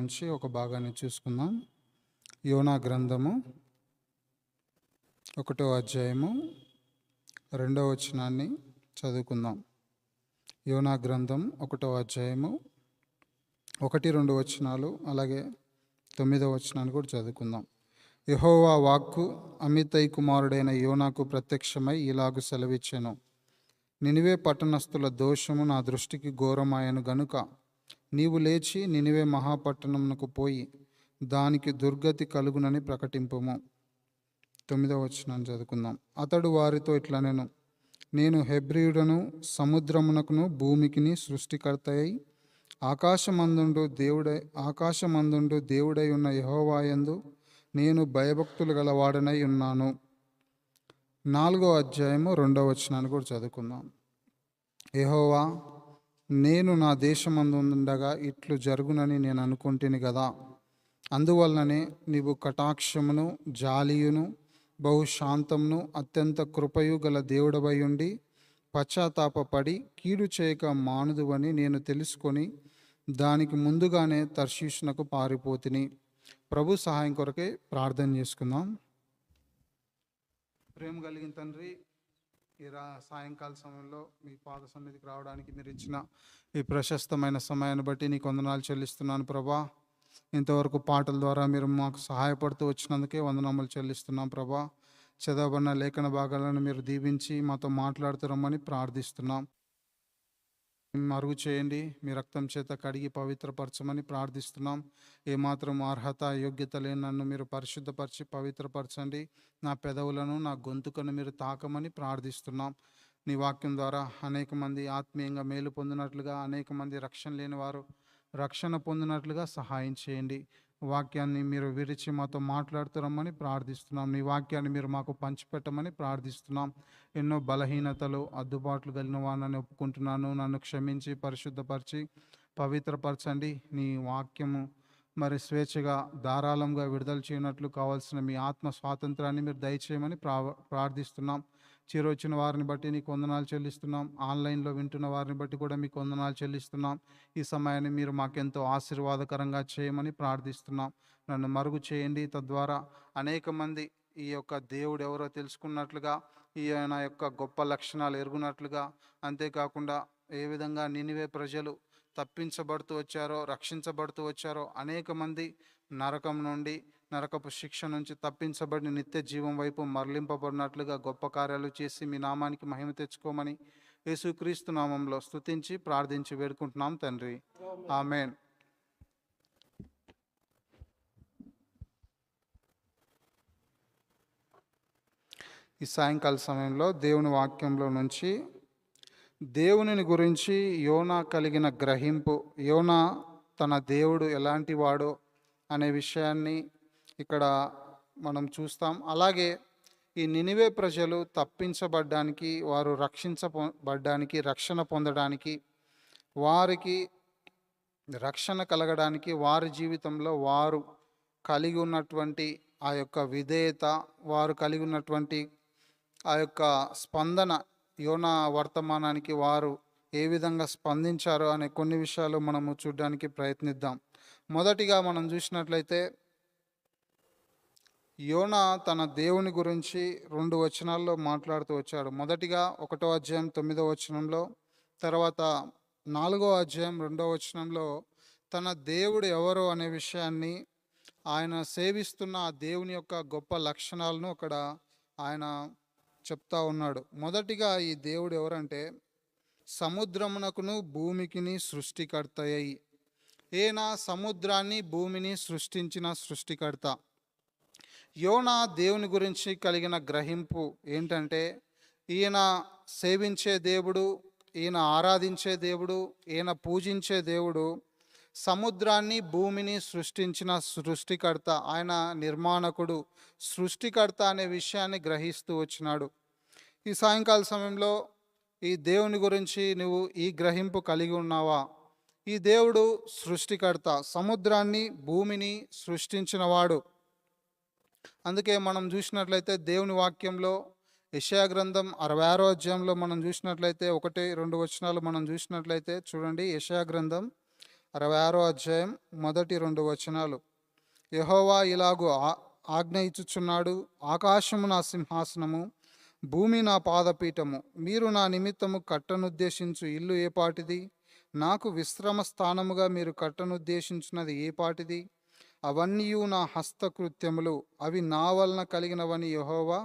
నుంచి ఒక భాగాన్ని చూసుకుందాం. యోనా గ్రంథము 1వ అధ్యాయము 2వ వచనాన్ని చదువుకుందాం. యోనా గ్రంథం 1వ అధ్యాయము 1-2 వచనాలు, అలాగే 9వ వచనాన్ని కూడా చదువుకుందాం. యెహోవా వాక్కు అమిత్తై కుమారుడైన యోనాకు ప్రత్యక్షమై ఇలాగు సెలవిచ్చెను. నినివే పట్టణస్థుల దోషము నా దృష్టికి ఘోరమాయను గనుక నీవు లేచి నినివే మహాపట్టణమునకు పోయి దానికి దుర్గతి కలుగునని ప్రకటింపుము. 9వ వచనాన్ని చదువుకుందాం. అతడు వారితో ఇట్లనెను, నేను హెబ్రీయుడను, సముద్రమునకును భూమికిని సృష్టికర్తయై ఆకాశమందుండు దేవుడై ఉన్న యెహోవా యందు నేను భయభక్తులు గలవాడనై ఉన్నాను. 4వ అధ్యాయము 2వ వచనాన్ని కూడా చదువుకుందాం. యెహోవా, నేను నా దేశమందుండగా ఇట్లు జరుగునని నేను అనుకుంటుని కదా. అందువలననే నీవు కటాక్షమును జాలియును బహుశాంతమును అత్యంత కృపయు గల దేవుడవై ఉండి పశ్చాత్తాపపడి కీడు చేయక మానుదువని నేను తెలుసుకొని దానికి ముందుగానే తర్షీషునకు పారిపోతిని. ప్రభు సహాయం కొరకే ప్రార్థన చేసుకుందాం. ప్రేమ కలిగిన తండ్రి, ఈ సాయంకాల సమయంలో మీ పాద సన్నిధికి రావడానికి మీరు ఇచ్చిన ఈ ప్రశస్తమైన సమయాన్ని బట్టి నీకు వందనాలు చెల్లిస్తున్నాను ప్రభా. ఇంతవరకు పాటల ద్వారా మీరు మాకు సహాయపడుతూ వచ్చినందుకే వందనాలు చెల్లిస్తున్నాం ప్రభా. చదవబడిన లేఖన భాగాలను మీరు దీవించి మాతో మాట్లాడుతున్నామని ప్రార్థిస్తున్నాం. మరుగు చేయండి, మీ రక్తం చేత కడిగి పవిత్రపరచమని ప్రార్థిస్తున్నాం. ఏమాత్రం అర్హత యోగ్యత లేని నన్ను మీరు పరిశుద్ధపరిచి పవిత్రపరచండి. నా పెదవులను నా గొంతుకను మీరు తాకమని ప్రార్థిస్తున్నాం. నీ వాక్యం ద్వారా అనేక మంది ఆత్మీయంగా మేలు పొందినట్లుగా, అనేక మంది రక్షణ లేని వారు రక్షణ పొందినట్లుగా సహాయం చేయండి. వాక్యాన్ని మీరు విరిచి మాతో మాట్లాడుతున్నామని ప్రార్థిస్తున్నాం. నీ వాక్యాన్ని మీరు మాకు పంచిపెట్టమని ప్రార్థిస్తున్నాం. ఎన్నో బలహీనతలు అద్దుబాట్లు కలిగిన వాడిని ఒప్పుకుంటున్నాను. నన్ను క్షమించి పరిశుద్ధపరిచి పవిత్రపరచండి. నీ వాక్యము మరి స్వేచ్ఛగా ధారాళంగా విడుదల చేయనట్లు కావాల్సిన మీ ఆత్మ స్వాతంత్రాన్ని మీరు దయచేయమని ప్రార్థిస్తున్నాం. చిరొచ్చిన వారిని బట్టి నీకు వందనాలు చెల్లిస్తున్నాం. ఆన్లైన్లో వింటున్న వారిని బట్టి కూడా మీకు వందనాలు చెల్లిస్తున్నాం. ఈ సమయాన్ని మీరు మాకెంతో ఆశీర్వాదకరంగా చేయమని ప్రార్థిస్తున్నాం. నన్ను మరుగు చేయండి. తద్వారా అనేక మంది ఈ యొక్క దేవుడు ఎవరో తెలుసుకున్నట్లుగా, ఈయన యొక్క గొప్ప లక్షణాలు ఎరుగునట్లుగా, అంతేకాకుండా ఏ విధంగా నినివే ప్రజలు తప్పించబడుతూ వచ్చారో, రక్షించబడుతూ వచ్చారో, అనేక మంది నరకం నుండి, నరకపు శిక్ష నుంచి తప్పించబడి నిత్య జీవం వైపు మరలింపబడినట్లుగా గొప్ప కార్యాలు చేసి మీ నామానికి మహిమ తెచ్చుకోమని యేసుక్రీస్తు నామంలో స్తుతించి ప్రార్థించి వేడుకుంటున్నాం తండ్రి, ఆమేన్. ఈ సాయంకాల సమయంలో దేవుని వాక్యంలో నుంచి దేవుని గురించి యోనా కలిగిన గ్రహింపు, యోనా తన దేవుడు ఎలాంటి వాడో అనే విషయాన్ని ఇక్కడ మనం చూస్తాం. అలాగే ఈ నినివే ప్రజలు తప్పించబడ్డానికి, వారు రక్షించబడ్డానికి, రక్షణ పొందడానికి, వారికి రక్షణ కలగడానికి, వారి జీవితంలో వారు కలిగి ఉన్నటువంటి ఆ యొక్క విధేయత, వారు కలిగి ఉన్నటువంటి ఆ యొక్క స్పందన, యోనా వర్తమానానికి వారు ఏ విధంగా స్పందించారో అనే కొన్ని విషయాలు మనము చూడడానికి ప్రయత్నిద్దాం. మొదటిగా మనం చూసినట్లయితే యోనా తన దేవుని గురించి 2 వచనాల్లో మాట్లాడుతూ వచ్చాడు. మొదటిగా 1వ అధ్యాయం 9వ వచనంలో, తర్వాత 4వ అధ్యాయం 2వ వచనంలో తన దేవుడు ఎవరో అనే విషయాన్ని, ఆయన సేవిస్తున్న ఆ దేవుని యొక్క గొప్ప లక్షణాలను అక్కడ ఆయన చెప్తా ఉన్నాడు. మొదటిగా ఈ దేవుడు ఎవరంటే సముద్రమునకును భూమికిని సృష్టికర్తయ్యి. ఈయన సముద్రాన్ని భూమిని సృష్టించిన సృష్టికర్త. యోనా దేవుని గురించి కలిగిన గ్రహింపు ఏంటంటే, ఈయన సేవించే దేవుడు, ఈయన ఆరాధించే దేవుడు, ఈయన పూజించే దేవుడు సముద్రాన్ని భూమిని సృష్టించిన సృష్టికర్త. ఆయన నిర్మాణకుడు, సృష్టికర్త అనే విషయాన్ని గ్రహిస్తూ వచ్చినాడు. ఈ సాయంకాల సమయంలో ఈ దేవుని గురించి నువ్వు ఈ గ్రహింపు కలిగి ఉన్నావా? ఈ దేవుడు సృష్టికర్త, సముద్రాన్ని భూమిని సృష్టించినవాడు. అందుకే మనం చూసినట్లయితే దేవుని వాక్యంలో యెషయా గ్రంథం 66వ అధ్యాయంలో మనం చూసినట్లయితే 1-2 వచనాలు మనం చూసినట్లయితే చూడండి. యెషయా గ్రంథం 66 అధ్యాయం మొదటి 2 వచనాలు. యెహోవా ఇలాగు ఆజ్ఞ ఇచ్చుచున్నాడు, ఆకాశము నా సింహాసనము, భూమి నా పాదపీఠము. మీరు నా నిమిత్తము కట్టనుద్దేశించు ఇల్లు ఏపాటిది? నాకు విశ్రమ స్థానముగా మీరు కట్టనుద్దేశించున్నది ఏపాటిది? అవన్నీయు నా హస్తకృత్యములు, అవి నా వలన కలిగినవని యెహోవా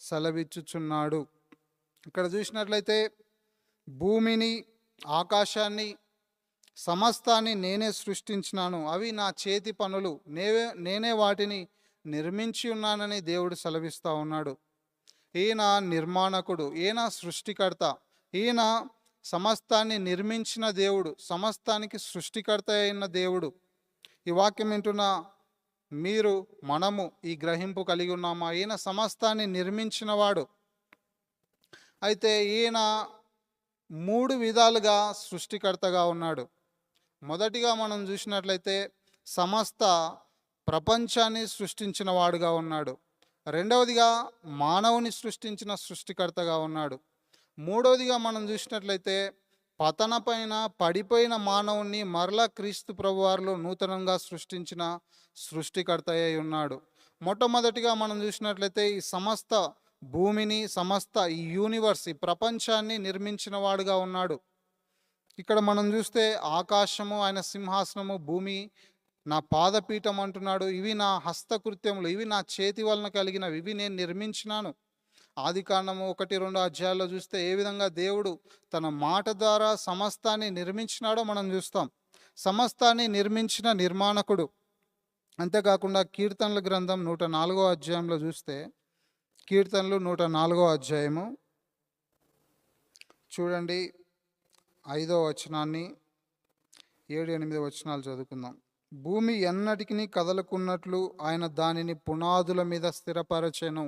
సెలవిచ్చుచున్నాడు. ఇక్కడ చూసినట్లయితే భూమిని, ఆకాశాన్ని, సమస్తాన్ని నేనే సృష్టించినాను, అవి నా చేతి పనులు, నేనే వాటిని నిర్మించి ఉన్నానని దేవుడు సెలవిస్తూ ఉన్నాడు. ఈయన నిర్మాణకుడు, ఈయన సృష్టికర్త, ఈయన సమస్తాన్ని నిర్మించిన దేవుడు, సమస్తానికి సృష్టికర్త అయిన దేవుడు. ఈ వాక్యం వింటున్న మీరు, మనము ఈ గ్రహింపు కలిగి ఉన్నామా? ఈయన సమస్తాన్ని నిర్మించినవాడు. అయితే ఈయన 3 విధాలుగా సృష్టికర్తగా ఉన్నాడు. మొదటిగా మనం చూసినట్లయితే సమస్త ప్రపంచాన్ని సృష్టించిన వాడుగా ఉన్నాడు. రెండవదిగా మానవుని సృష్టించిన సృష్టికర్తగా ఉన్నాడు. మూడవదిగా మనం చూసినట్లయితే పతనపైన పడిపోయిన మానవుణ్ణి మరలా క్రీస్తు ప్రభువారిలో నూతనంగా సృష్టించిన సృష్టికర్త అయి ఉన్నాడు. మొట్టమొదటిగా మనం చూసినట్లయితే ఈ సమస్త భూమిని, సమస్త ఈ యూనివర్స్, ఈ ప్రపంచాన్ని నిర్మించిన వాడుగా ఉన్నాడు. ఇక్కడ మనం చూస్తే ఆకాశము ఆయన సింహాసనము, భూమి నా పాదపీఠం అంటున్నాడు. ఇవి నా హస్తకృత్యములు, ఇవి నా చేతి వలన కలిగినవి, ఇవి నేను నిర్మించినాను. ఆదికాండము 1-2 అధ్యాయాల్లో చూస్తే ఏ విధంగా దేవుడు తన మాట ద్వారా సమస్తాన్ని నిర్మించినాడో మనం చూస్తాం. సమస్తాన్ని నిర్మించిన నిర్మాణకుడు. అంతేకాకుండా కీర్తనల గ్రంథం 104వ అధ్యాయంలో చూస్తే, కీర్తనలు 104వ అధ్యాయము చూడండి, 5వ వచనాన్ని 7-8 వచనాలు చదువుకుందాం. భూమి ఎన్నటికి కదలకున్నట్లు ఆయన దానిని పునాదుల మీద స్థిరపరచెను.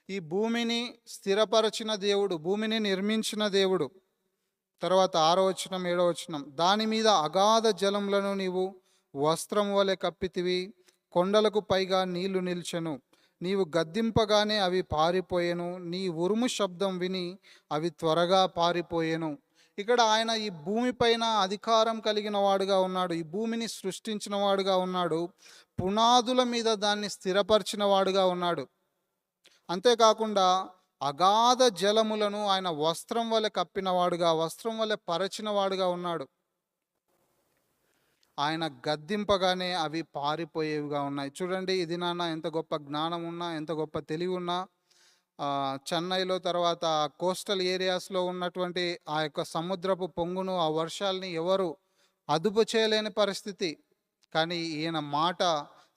ఈ భూమిని స్థిరపరచిన దేవుడు, భూమిని నిర్మించిన దేవుడు. తర్వాత 6వ వచనం 7వ వచనం, దాని మీద అగాధ జలములను నీవు వస్త్రం వలె కప్పితివి, కొండలకు పైగా నీళ్లు నిల్చెను. నీవు గద్దింపగానే అవి పారిపోయెను, నీ ఉరుము శబ్దం విని అవి త్వరగా పారిపోయెను. ఇక్కడ ఆయన ఈ భూమిపైన అధికారం కలిగిన వాడుగా ఉన్నాడు. ఈ భూమిని సృష్టించిన వాడుగా ఉన్నాడు. పునాదుల మీద దాన్ని స్థిరపరిచిన వాడుగా ఉన్నాడు. అంతేకాకుండా అగాధ జలములను ఆయన వస్త్రం వలె కప్పినవాడుగా, వస్త్రం వలె పరచిన వాడుగా ఉన్నాడు. ఆయన గద్దింపగానే అవి పారిపోయేవిగా ఉన్నాయి. చూడండి, ఇది నాన్న ఎంత గొప్ప జ్ఞానం ఉన్నా, ఎంత గొప్ప తెలివి ఉన్నా, చెన్నైలో తర్వాత కోస్టల్ ఏరియాస్లో ఉన్నటువంటి ఆ యొక్క సముద్రపు పొంగును, ఆ వర్షాలని ఎవరు అదుపు చేయలేని పరిస్థితి. కానీ ఈయన మాట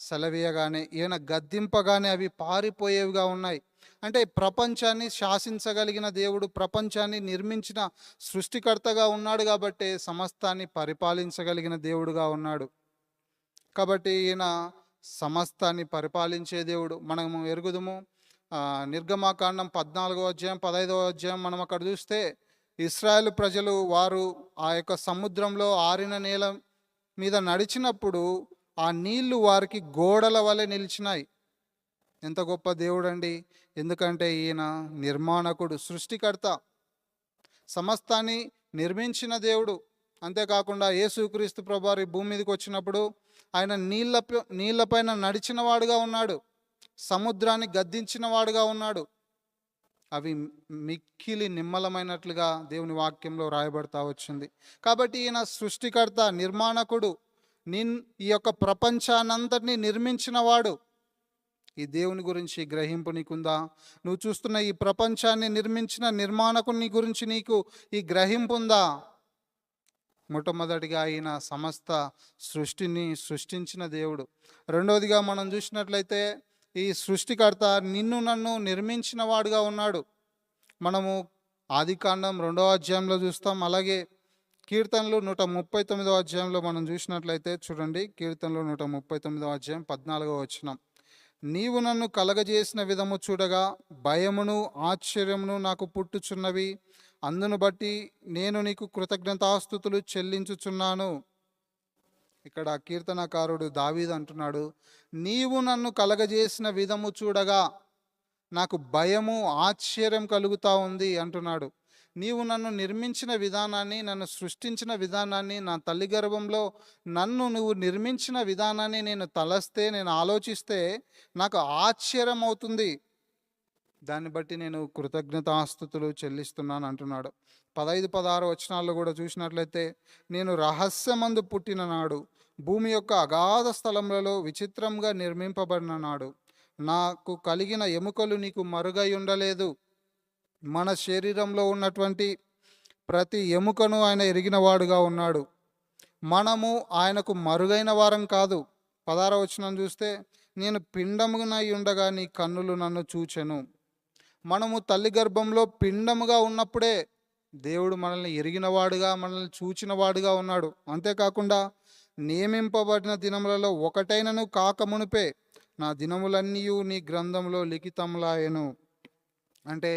సెలవీయగానే, ఈయన గద్దింపగానే అవి పారిపోయేవిగా ఉన్నాయి. అంటే ప్రపంచాన్ని శాసించగలిగిన దేవుడు, ప్రపంచాన్ని నిర్మించిన సృష్టికర్తగా ఉన్నాడు కాబట్టి సమస్తాన్ని పరిపాలించగలిగిన దేవుడుగా ఉన్నాడు. కాబట్టి ఈయన సమస్తాన్ని పరిపాలించే దేవుడు. మనము ఎరుగుదుము. నిర్గమాకాండం 14వ అధ్యాయం 15వ అధ్యాయం మనం అక్కడ చూస్తే, ఇశ్రాయేలు ప్రజలు వారు ఆ యొక్క సముద్రంలో ఆరిన నేల మీద నడిచినప్పుడు ఆ నీళ్లు వారికి గోడల వలె నిలిచినాయి. ఎంత గొప్ప దేవుడు అండి! ఎందుకంటే ఈయన నిర్మాణకుడు, సృష్టికర్త, సమస్తాన్ని నిర్మించిన దేవుడు. అంతేకాకుండా యేసుక్రీస్తు ప్రభువారు భూమి మీదకి వచ్చినప్పుడు ఆయన నీళ్ళపైన నడిచిన వాడుగా ఉన్నాడు, సముద్రాన్ని గద్దించిన వాడుగా ఉన్నాడు. అవి మిక్కిలి నిమ్మలమైనట్లుగా దేవుని వాక్యంలో రాయబడతా వచ్చింది. కాబట్టి ఈయన సృష్టికర్త, నిర్మాణకుడు, ఈ యొక్క ప్రపంచానంతటినీ నిర్మించిన వాడు. ఈ దేవుని గురించి గ్రహింపు నీకుందా? నువ్వు చూస్తున్న ఈ ప్రపంచాన్ని నిర్మించిన నిర్మాణకుని గురించి నీకు ఈ గ్రహింపు ఉందా? మొట్టమొదటిగా ఆయన సమస్త సృష్టిని సృష్టించిన దేవుడు. రెండవదిగా మనం చూసినట్లయితే ఈ సృష్టికర్త నిన్ను నన్ను నిర్మించిన వాడుగా ఉన్నాడు. మనము ఆదికాండం 2వ అధ్యాయంలో చూస్తాం. అలాగే కీర్తనలు 139వ అధ్యాయంలో మనం చూసినట్లయితే చూడండి, కీర్తనలు 139వ అధ్యాయం 14వ వచనం, నీవు నన్ను కలగజేసిన విధము చూడగా భయమును ఆశ్చర్యమును నాకు పుట్టుచున్నవి, అందును బట్టి నేను నీకు కృతజ్ఞతాస్తుతులు చెల్లించుచున్నాను. ఇక్కడ కీర్తనకారుడు దావీదు అంటున్నాడు, నీవు నన్ను కలగజేసిన విధము చూడగా నాకు భయము ఆశ్చర్యం కలుగుతూ ఉంది అంటున్నాడు. నీవు నన్ను నిర్మించిన విధానాన్ని, నన్ను సృష్టించిన విధానాన్ని, నా తల్లి గర్భంలో నన్ను నువ్వు నిర్మించిన విధానాన్ని నేను తలస్తే, నేను ఆలోచిస్తే నాకు ఆశ్చర్యం అవుతుంది. దాన్ని బట్టి నేను కృతజ్ఞతాస్తుతులు చెల్లిస్తున్నాను అంటున్నాడు. 15, 16 వచనాల్లో కూడా చూసినట్లయితే, నేను రహస్యమందు పుట్టిన నాడు, భూమి యొక్క అగాధ స్థలములలో విచిత్రంగా నిర్మింపబడిన నాడు, నాకు కలిగిన ఎముకలు నీకు మరుగై ఉండలేదు. మన శరీరంలో ఉన్నటువంటి ప్రతి ఎముకను ఆయన ఎరిగినవాడుగా ఉన్నాడు. మనము ఆయనకు మరుగైన వారం కాదు. 16వ వచనం చూస్తే, నేను పిండమునై ఉండగా నీ కన్నులు నన్ను చూచెను. మనము తల్లి గర్భంలో పిండముగా ఉన్నప్పుడే దేవుడు మనల్ని ఎరిగినవాడుగా, మనల్ని చూచినవాడుగా ఉన్నాడు. అంతేకాకుండా నియమింపబడిన దినములలో ఒకటైనను కాకమునుపే నా దినములన్నీ నీ గ్రంథంలో లిఖితములాయెను. అంటే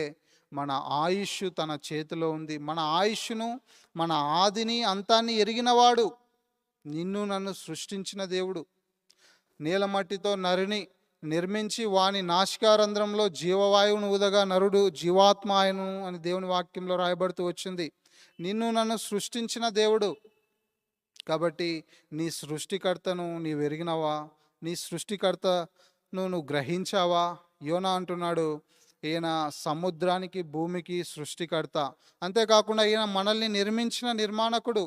మన ఆయుష్ తన చేతిలో ఉంది. మన ఆయుష్ను, మన ఆదిని, అంతాన్ని ఎరిగినవాడు, నిన్ను నన్ను సృష్టించిన దేవుడు. నీలమట్టితో నరిని నిర్మించి వాని నాసికారంధ్రంలో జీవవాయువును ఊదగా నరుడు జీవాత్మ ఆయను అని దేవుని వాక్యంలో రాయబడుతూ వచ్చింది. నిన్ను నన్ను సృష్టించిన దేవుడు. కాబట్టి నీ సృష్టికర్తను నీవు ఎరిగినవా? నీ సృష్టికర్తను నువ్వు గ్రహించావా? యోనా అంటున్నాడు, ఈయన సముద్రానికి, భూమికి సృష్టికర్త. అంతేకాకుండా ఈయన మనల్ని నిర్మించిన నిర్మాణకుడు.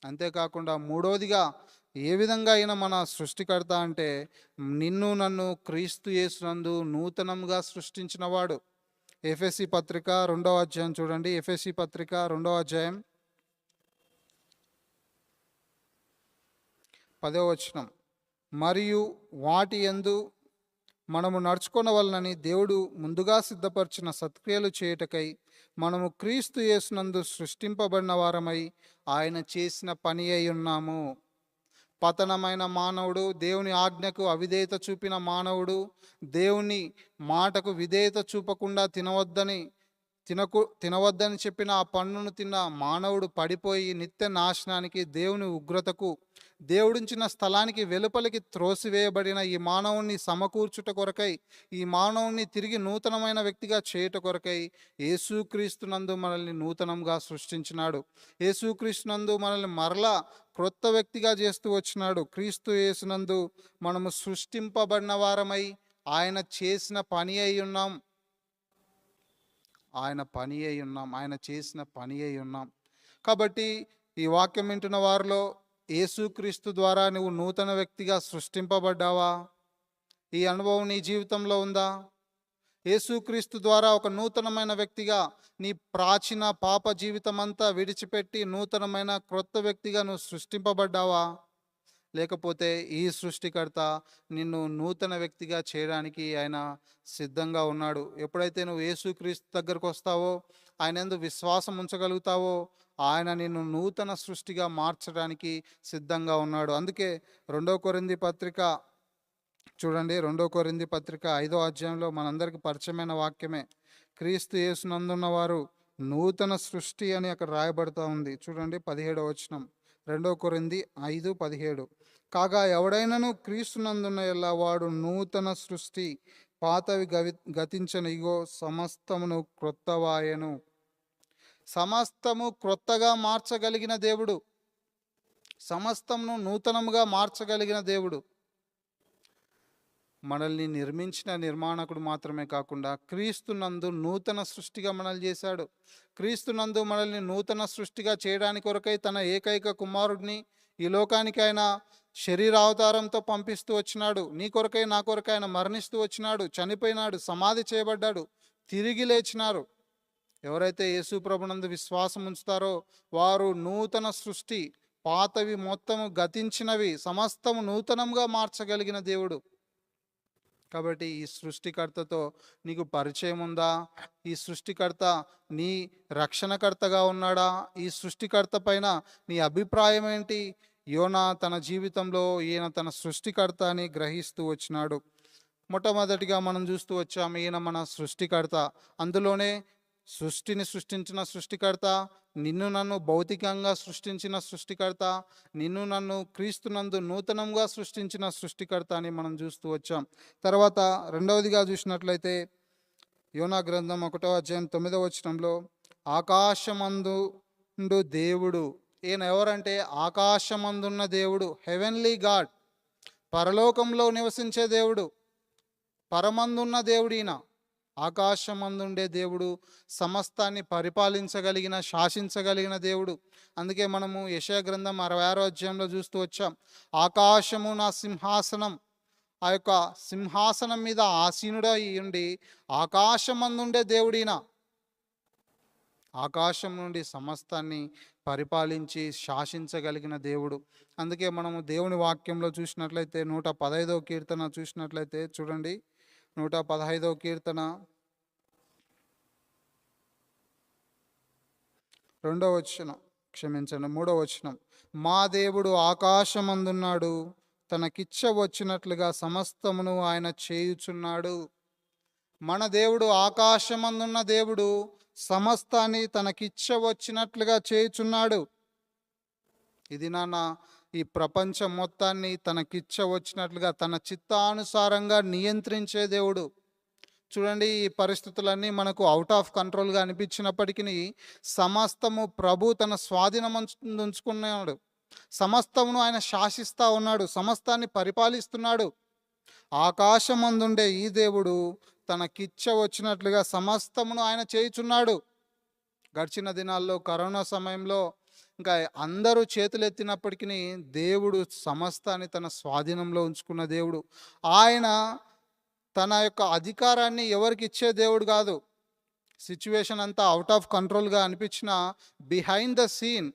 అంతేకాకుండా మూడవదిగా ఏ విధంగా అయినా మన సృష్టికర్త అంటే, నిన్ను నన్ను క్రీస్తు యేసునందు నూతనంగా సృష్టించినవాడు. ఎఫెసీ పత్రిక 2వ అధ్యాయం చూడండి. ఎఫెసీ పత్రిక 2వ అధ్యాయం 10వ వచనం. మరియు వాటి యందు మనము నడుచుకొనవలనని దేవుడు ముందుగా సిద్ధపరిచిన సత్క్రియలు చేయుటకై మనము క్రీస్తు యేసునందు సృష్టింపబడిన వారమై ఆయన చేసిన పని అయి ఉన్నాము. పతనమైన మానవుడు, దేవుని ఆజ్ఞకు అవిధేయత చూపిన మానవుడు, దేవుని మాటకు విధేయత చూపకుండా తినవద్దని చెప్పిన ఆ పండును తిన్న మానవుడు పడిపోయి నిత్య నాశనానికి, దేవుని ఉగ్రతకు, దేవుడించిన స్థలానికి వెలుపలికి త్రోసివేయబడిన ఈ మానవుణ్ణి సమకూర్చుట కొరకై, ఈ మానవుణ్ణి తిరిగి నూతనమైన వ్యక్తిగా చేయుట కొరకై యేసుక్రీస్తునందు మనల్ని నూతనంగా సృష్టించినాడు. యేసుక్రీస్తునందు మనల్ని మరలా క్రొత్త వ్యక్తిగా చేస్తూ వచ్చినాడు. క్రీస్తు యేసునందు మనము సృష్టింపబడిన వారమై ఆయన చేసిన పని అయి ఉన్నాం. ఆయన చేసిన పని అయి ఉన్నాం. కాబట్టి ఈ వాక్యం వింటున్న వారిలో యేసుక్రీస్తు ద్వారా నువ్వు నూతన వ్యక్తిగా సృష్టింపబడ్డావా? ఈ అనుభవం నీ జీవితంలో ఉందా? యేసుక్రీస్తు ద్వారా ఒక నూతనమైన వ్యక్తిగా, నీ ప్రాచీన పాప జీవితం అంతా విడిచిపెట్టి నూతనమైన క్రొత్త వ్యక్తిగా నువ్వు సృష్టింపబడ్డావా? లేకపోతే ఈ సృష్టికర్త నిన్ను నూతన వ్యక్తిగా చేయడానికి ఆయన సిద్ధంగా ఉన్నాడు. ఎప్పుడైతే నువ్వు యేసుక్రీస్తు దగ్గరకు వస్తావో, ఆయన యందు విశ్వాసం ఉంచగలుగుతావో, ఆయన నిన్ను నూతన సృష్టిగా మార్చడానికి సిద్ధంగా ఉన్నాడు. అందుకే 2 కొరింథీ పత్రిక చూడండి. 2 కొరింథీ పత్రిక 5వ అధ్యాయంలో మనందరికీ పరిచయమైన వాక్యమే. క్రీస్తు యేసునందున్న వారు నూతన సృష్టి అని అక్కడ రాయబడుతూ ఉంది. చూడండి 17వ వచనం. 2 కొరింథీ 5:17. కాగా ఎవడైనను క్రీస్తునందున్న ఎల్లా వాడు నూతన సృష్టి, పాతవి గతించను, ఇగో సమస్తమును క్రొత్తవాయెను. సమస్తము క్రొత్తగా మార్చగలిగిన దేవుడు, సమస్తమును నూతనముగా మార్చగలిగిన దేవుడు. మనల్ని నిర్మించిన నిర్మాణకుడు మాత్రమే కాకుండా క్రీస్తునందు నూతన సృష్టిగా మనల్ని చేశాడు. క్రీస్తునందు మనల్ని నూతన సృష్టిగా చేయడానికి కొరకై తన ఏకైక కుమారుడిని ఈ లోకానికి ఆయన శరీరావతారంతో పంపిస్తూ వచ్చినాడు. నీ కొరకై, నా కొరకై ఆయన మరణిస్తూ వచ్చినాడు, చనిపోయినాడు, సమాధి చేయబడ్డాడు, తిరిగి లేచినారు. ఎవరైతే యేసు ప్రభునందు విశ్వాసం ఉంచుతారో వారు నూతన సృష్టి, పాతవి మొత్తము గతించినవి సమస్తము నూతనంగా మార్చగలిగిన దేవుడు. కాబట్టి ఈ సృష్టికర్తతో నీకు పరిచయం ఉందా? ఈ సృష్టికర్త నీ రక్షణకర్తగా ఉన్నాడా? ఈ సృష్టికర్త పైన నీ అభిప్రాయం ఏంటి? యోనా తన జీవితంలో ఈయన తన సృష్టికర్త అని గ్రహిస్తూ వచ్చినాడు. మొట్టమొదటిగా మనం చూస్తూ వచ్చాము, ఈయన మన సృష్టికర్త. అందులోనే సృష్టిని సృష్టించిన సృష్టికర్త, నిన్ను నన్ను భౌతికంగా సృష్టించిన సృష్టికర్త, నిన్ను నన్ను క్రీస్తునందు నూతనంగా సృష్టించిన సృష్టికర్త అని మనం చూస్తూ వచ్చాం. తర్వాత రెండవదిగా చూసినట్లయితే యోనా గ్రంథం 1వ అధ్యాయం 9వ వచనంలో, ఆకాశమందు దేవుడు. ఈయన ఎవరంటే ఆకాశమందున్న దేవుడు, హెవెన్లీ గాడ్, పరలోకంలో నివసించే దేవుడు, పరమందున్న దేవుడు ఈయన. ఆకాశమందుండే దేవుడు, సమస్తాన్ని పరిపాలించగలిగిన, శాసించగలిగిన దేవుడు. అందుకే మనము యెషయా గ్రంథం 66వ అధ్యాయంలో చూస్తూ వచ్చాం, ఆకాశము నా సింహాసనం. ఆ యొక్క సింహాసనం మీద ఆసీనుడై ఉండి ఆకాశమందుండే దేవుడిన. ఆకాశం నుండి సమస్తాన్ని పరిపాలించి శాసించగలిగిన దేవుడు. అందుకే మనము దేవుని వాక్యంలో చూసినట్లయితే 115వ కీర్తన చూసినట్లయితే చూడండి, 115వ కీర్తన 2వ వచనం, క్షమించండి 3వ వచనం. మా దేవుడు ఆకాశమందున్నాడు, తనకిచ్చ వచ్చినట్లుగా సమస్తమును ఆయన చేయుచున్నాడు. మన దేవుడు ఆకాశమందున్న దేవుడు, సమస్తాన్ని తనకిచ్చ వచ్చినట్లుగా చేయుచున్నాడు. ఇది నాన్న ఈ ప్రపంచం మొత్తాన్ని తనకిచ్చ వచ్చినట్లుగా తన చిత్తానుసారంగా నియంత్రించే దేవుడు. చూడండి, ఈ పరిస్థితులన్నీ మనకు అవుట్ ఆఫ్ కంట్రోల్గా అనిపించినప్పటికీ సమస్తము ప్రభు తన స్వాధీనం ఉంచుకున్నాడు. సమస్తమును ఆయన శాసిస్తూ ఉన్నాడు, సమస్తాన్ని పరిపాలిస్తున్నాడు. ఆకాశమందుండే ఈ దేవుడు తనకిచ్చ వచ్చినట్లుగా సమస్తమును ఆయన చేయుచున్నాడు. గడిచిన దినాల్లో కరోనా సమయంలో ఇంకా అందరూ చేతులెత్తినప్పటికీ దేవుడు సమస్తాన్ని తన స్వాధీనంలో ఉంచుకున్న దేవుడు. ఆయన తన యొక్క అధికారాన్ని ఎవరికి ఇచ్చే దేవుడు కాదు. సిచ్యువేషన్ అంతా అవుట్ ఆఫ్ కంట్రోల్గా అనిపించిన బిహైండ్ ద సీన్,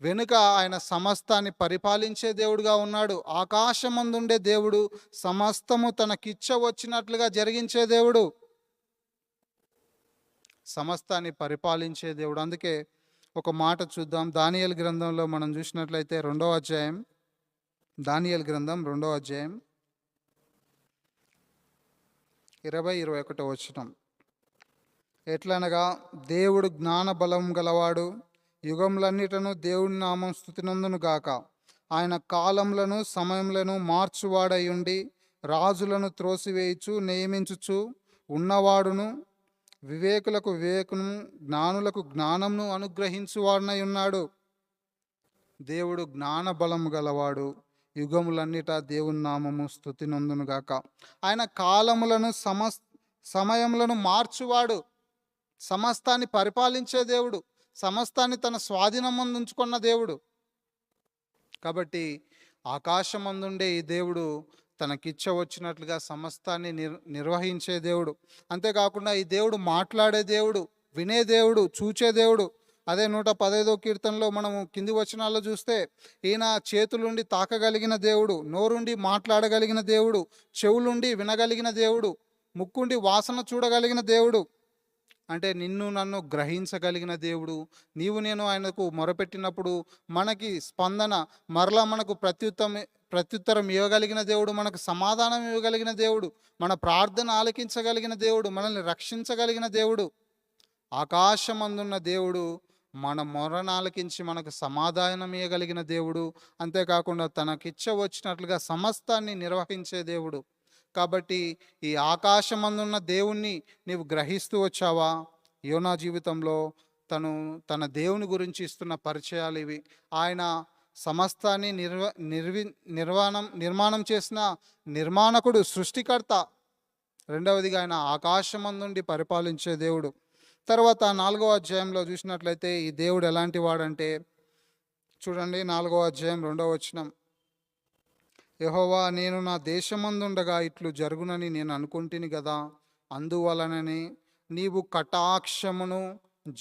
వెనుక ఆయన సమస్తాన్ని పరిపాలించే దేవుడుగా ఉన్నాడు. ఆకాశమందుండే దేవుడు, సమస్తము తనకిచ్చ వచ్చినట్లుగా జరిగించే దేవుడు, సమస్తాన్ని పరిపాలించే దేవుడు. అందుకే ఒక మాట చూద్దాం, దానియేలు గ్రంథంలో మనం చూసినట్లయితే 2వ అధ్యాయం, దానియేలు గ్రంథం 2వ అధ్యాయం 20-21 వచనం. ఎట్లనగా దేవుడు జ్ఞాన బలం గలవాడు, యుగములన్నిటను దేవుని నామం స్తుతినందును గాక. ఆయన కాలములను సమయములను మార్చువాడయుండి రాజులను త్రోసివేయుచు నియమించుచు ఉన్నవాడును, వివేకులకు వివేకును, జ్ఞానులకు జ్ఞానమును అనుగ్రహించువాడనై ఉన్నాడు. దేవుడు జ్ఞాన బలము గలవాడు, యుగములన్నిట దేవుని నామము స్తుతినందును గాక. ఆయన కాలములను సమయములను మార్చువాడు, సమస్తాన్ని పరిపాలించే దేవుడు, సమస్తాన్ని తన స్వాధీనమందు ఉంచుకున్న దేవుడు. కాబట్టి ఆకాశమందుండే ఈ దేవుడు తనకిచ్చ వచ్చినట్లుగా సమస్తాన్ని నిర్వహించే దేవుడు. అంతేకాకుండా ఈ దేవుడు మాట్లాడే దేవుడు, వినే దేవుడు, చూచే దేవుడు. అదే 115వ కీర్తనలో మనము కింది వచనాల్లో చూస్తే, ఈయన చేతులుండి తాకగలిగిన దేవుడు, నోరుండి మాట్లాడగలిగిన దేవుడు, చెవులుండి వినగలిగిన దేవుడు, ముక్కుండి వాసన చూడగలిగిన దేవుడు. అంటే నిన్ను నన్ను గ్రహించగలిగిన దేవుడు. నీవు నేను ఆయనకు మొరపెట్టినప్పుడు మనకి స్పందన, మరలా మనకు ప్రత్యుత్తరం ఇవ్వగలిగిన దేవుడు, మనకు సమాధానం ఇవ్వగలిగిన దేవుడు, మన ప్రార్థన ఆలకించగలిగిన దేవుడు, మనల్ని రక్షించగలిగిన దేవుడు. ఆకాశమందున్న దేవుడు మన మొరను ఆలకించి మనకు సమాధానం ఇవ్వగలిగిన దేవుడు. అంతేకాకుండా తనకిచ్చ వచ్చినట్లుగా సమస్తాన్ని నిర్వహించే దేవుడు. కాబట్టి ఈ ఆకాశమందున్న దేవుణ్ణి నీవు గ్రహిస్తూ వచ్చావా? యోనా జీవితంలో తన దేవుని గురించి ఇస్తున్న పరిచయాలు ఇవి. ఆయన సమస్తాన్ని నిర్మాణం చేసిన నిర్మాణకుడు, సృష్టికర్త. రెండవదిగా ఆయన ఆకాశమందుండి పరిపాలించే దేవుడు. తర్వాత 4వ అధ్యాయంలో చూసినట్లయితే ఈ దేవుడు ఎలాంటి వాడంటే చూడండి, 4వ అధ్యాయం 2వ వచనం. యెహోవా, నేను నా దేశమందుండగా ఇట్లు జరుగునని నేను అనుకుంటుని కదా, అందువలననే నీవు కటాక్షమును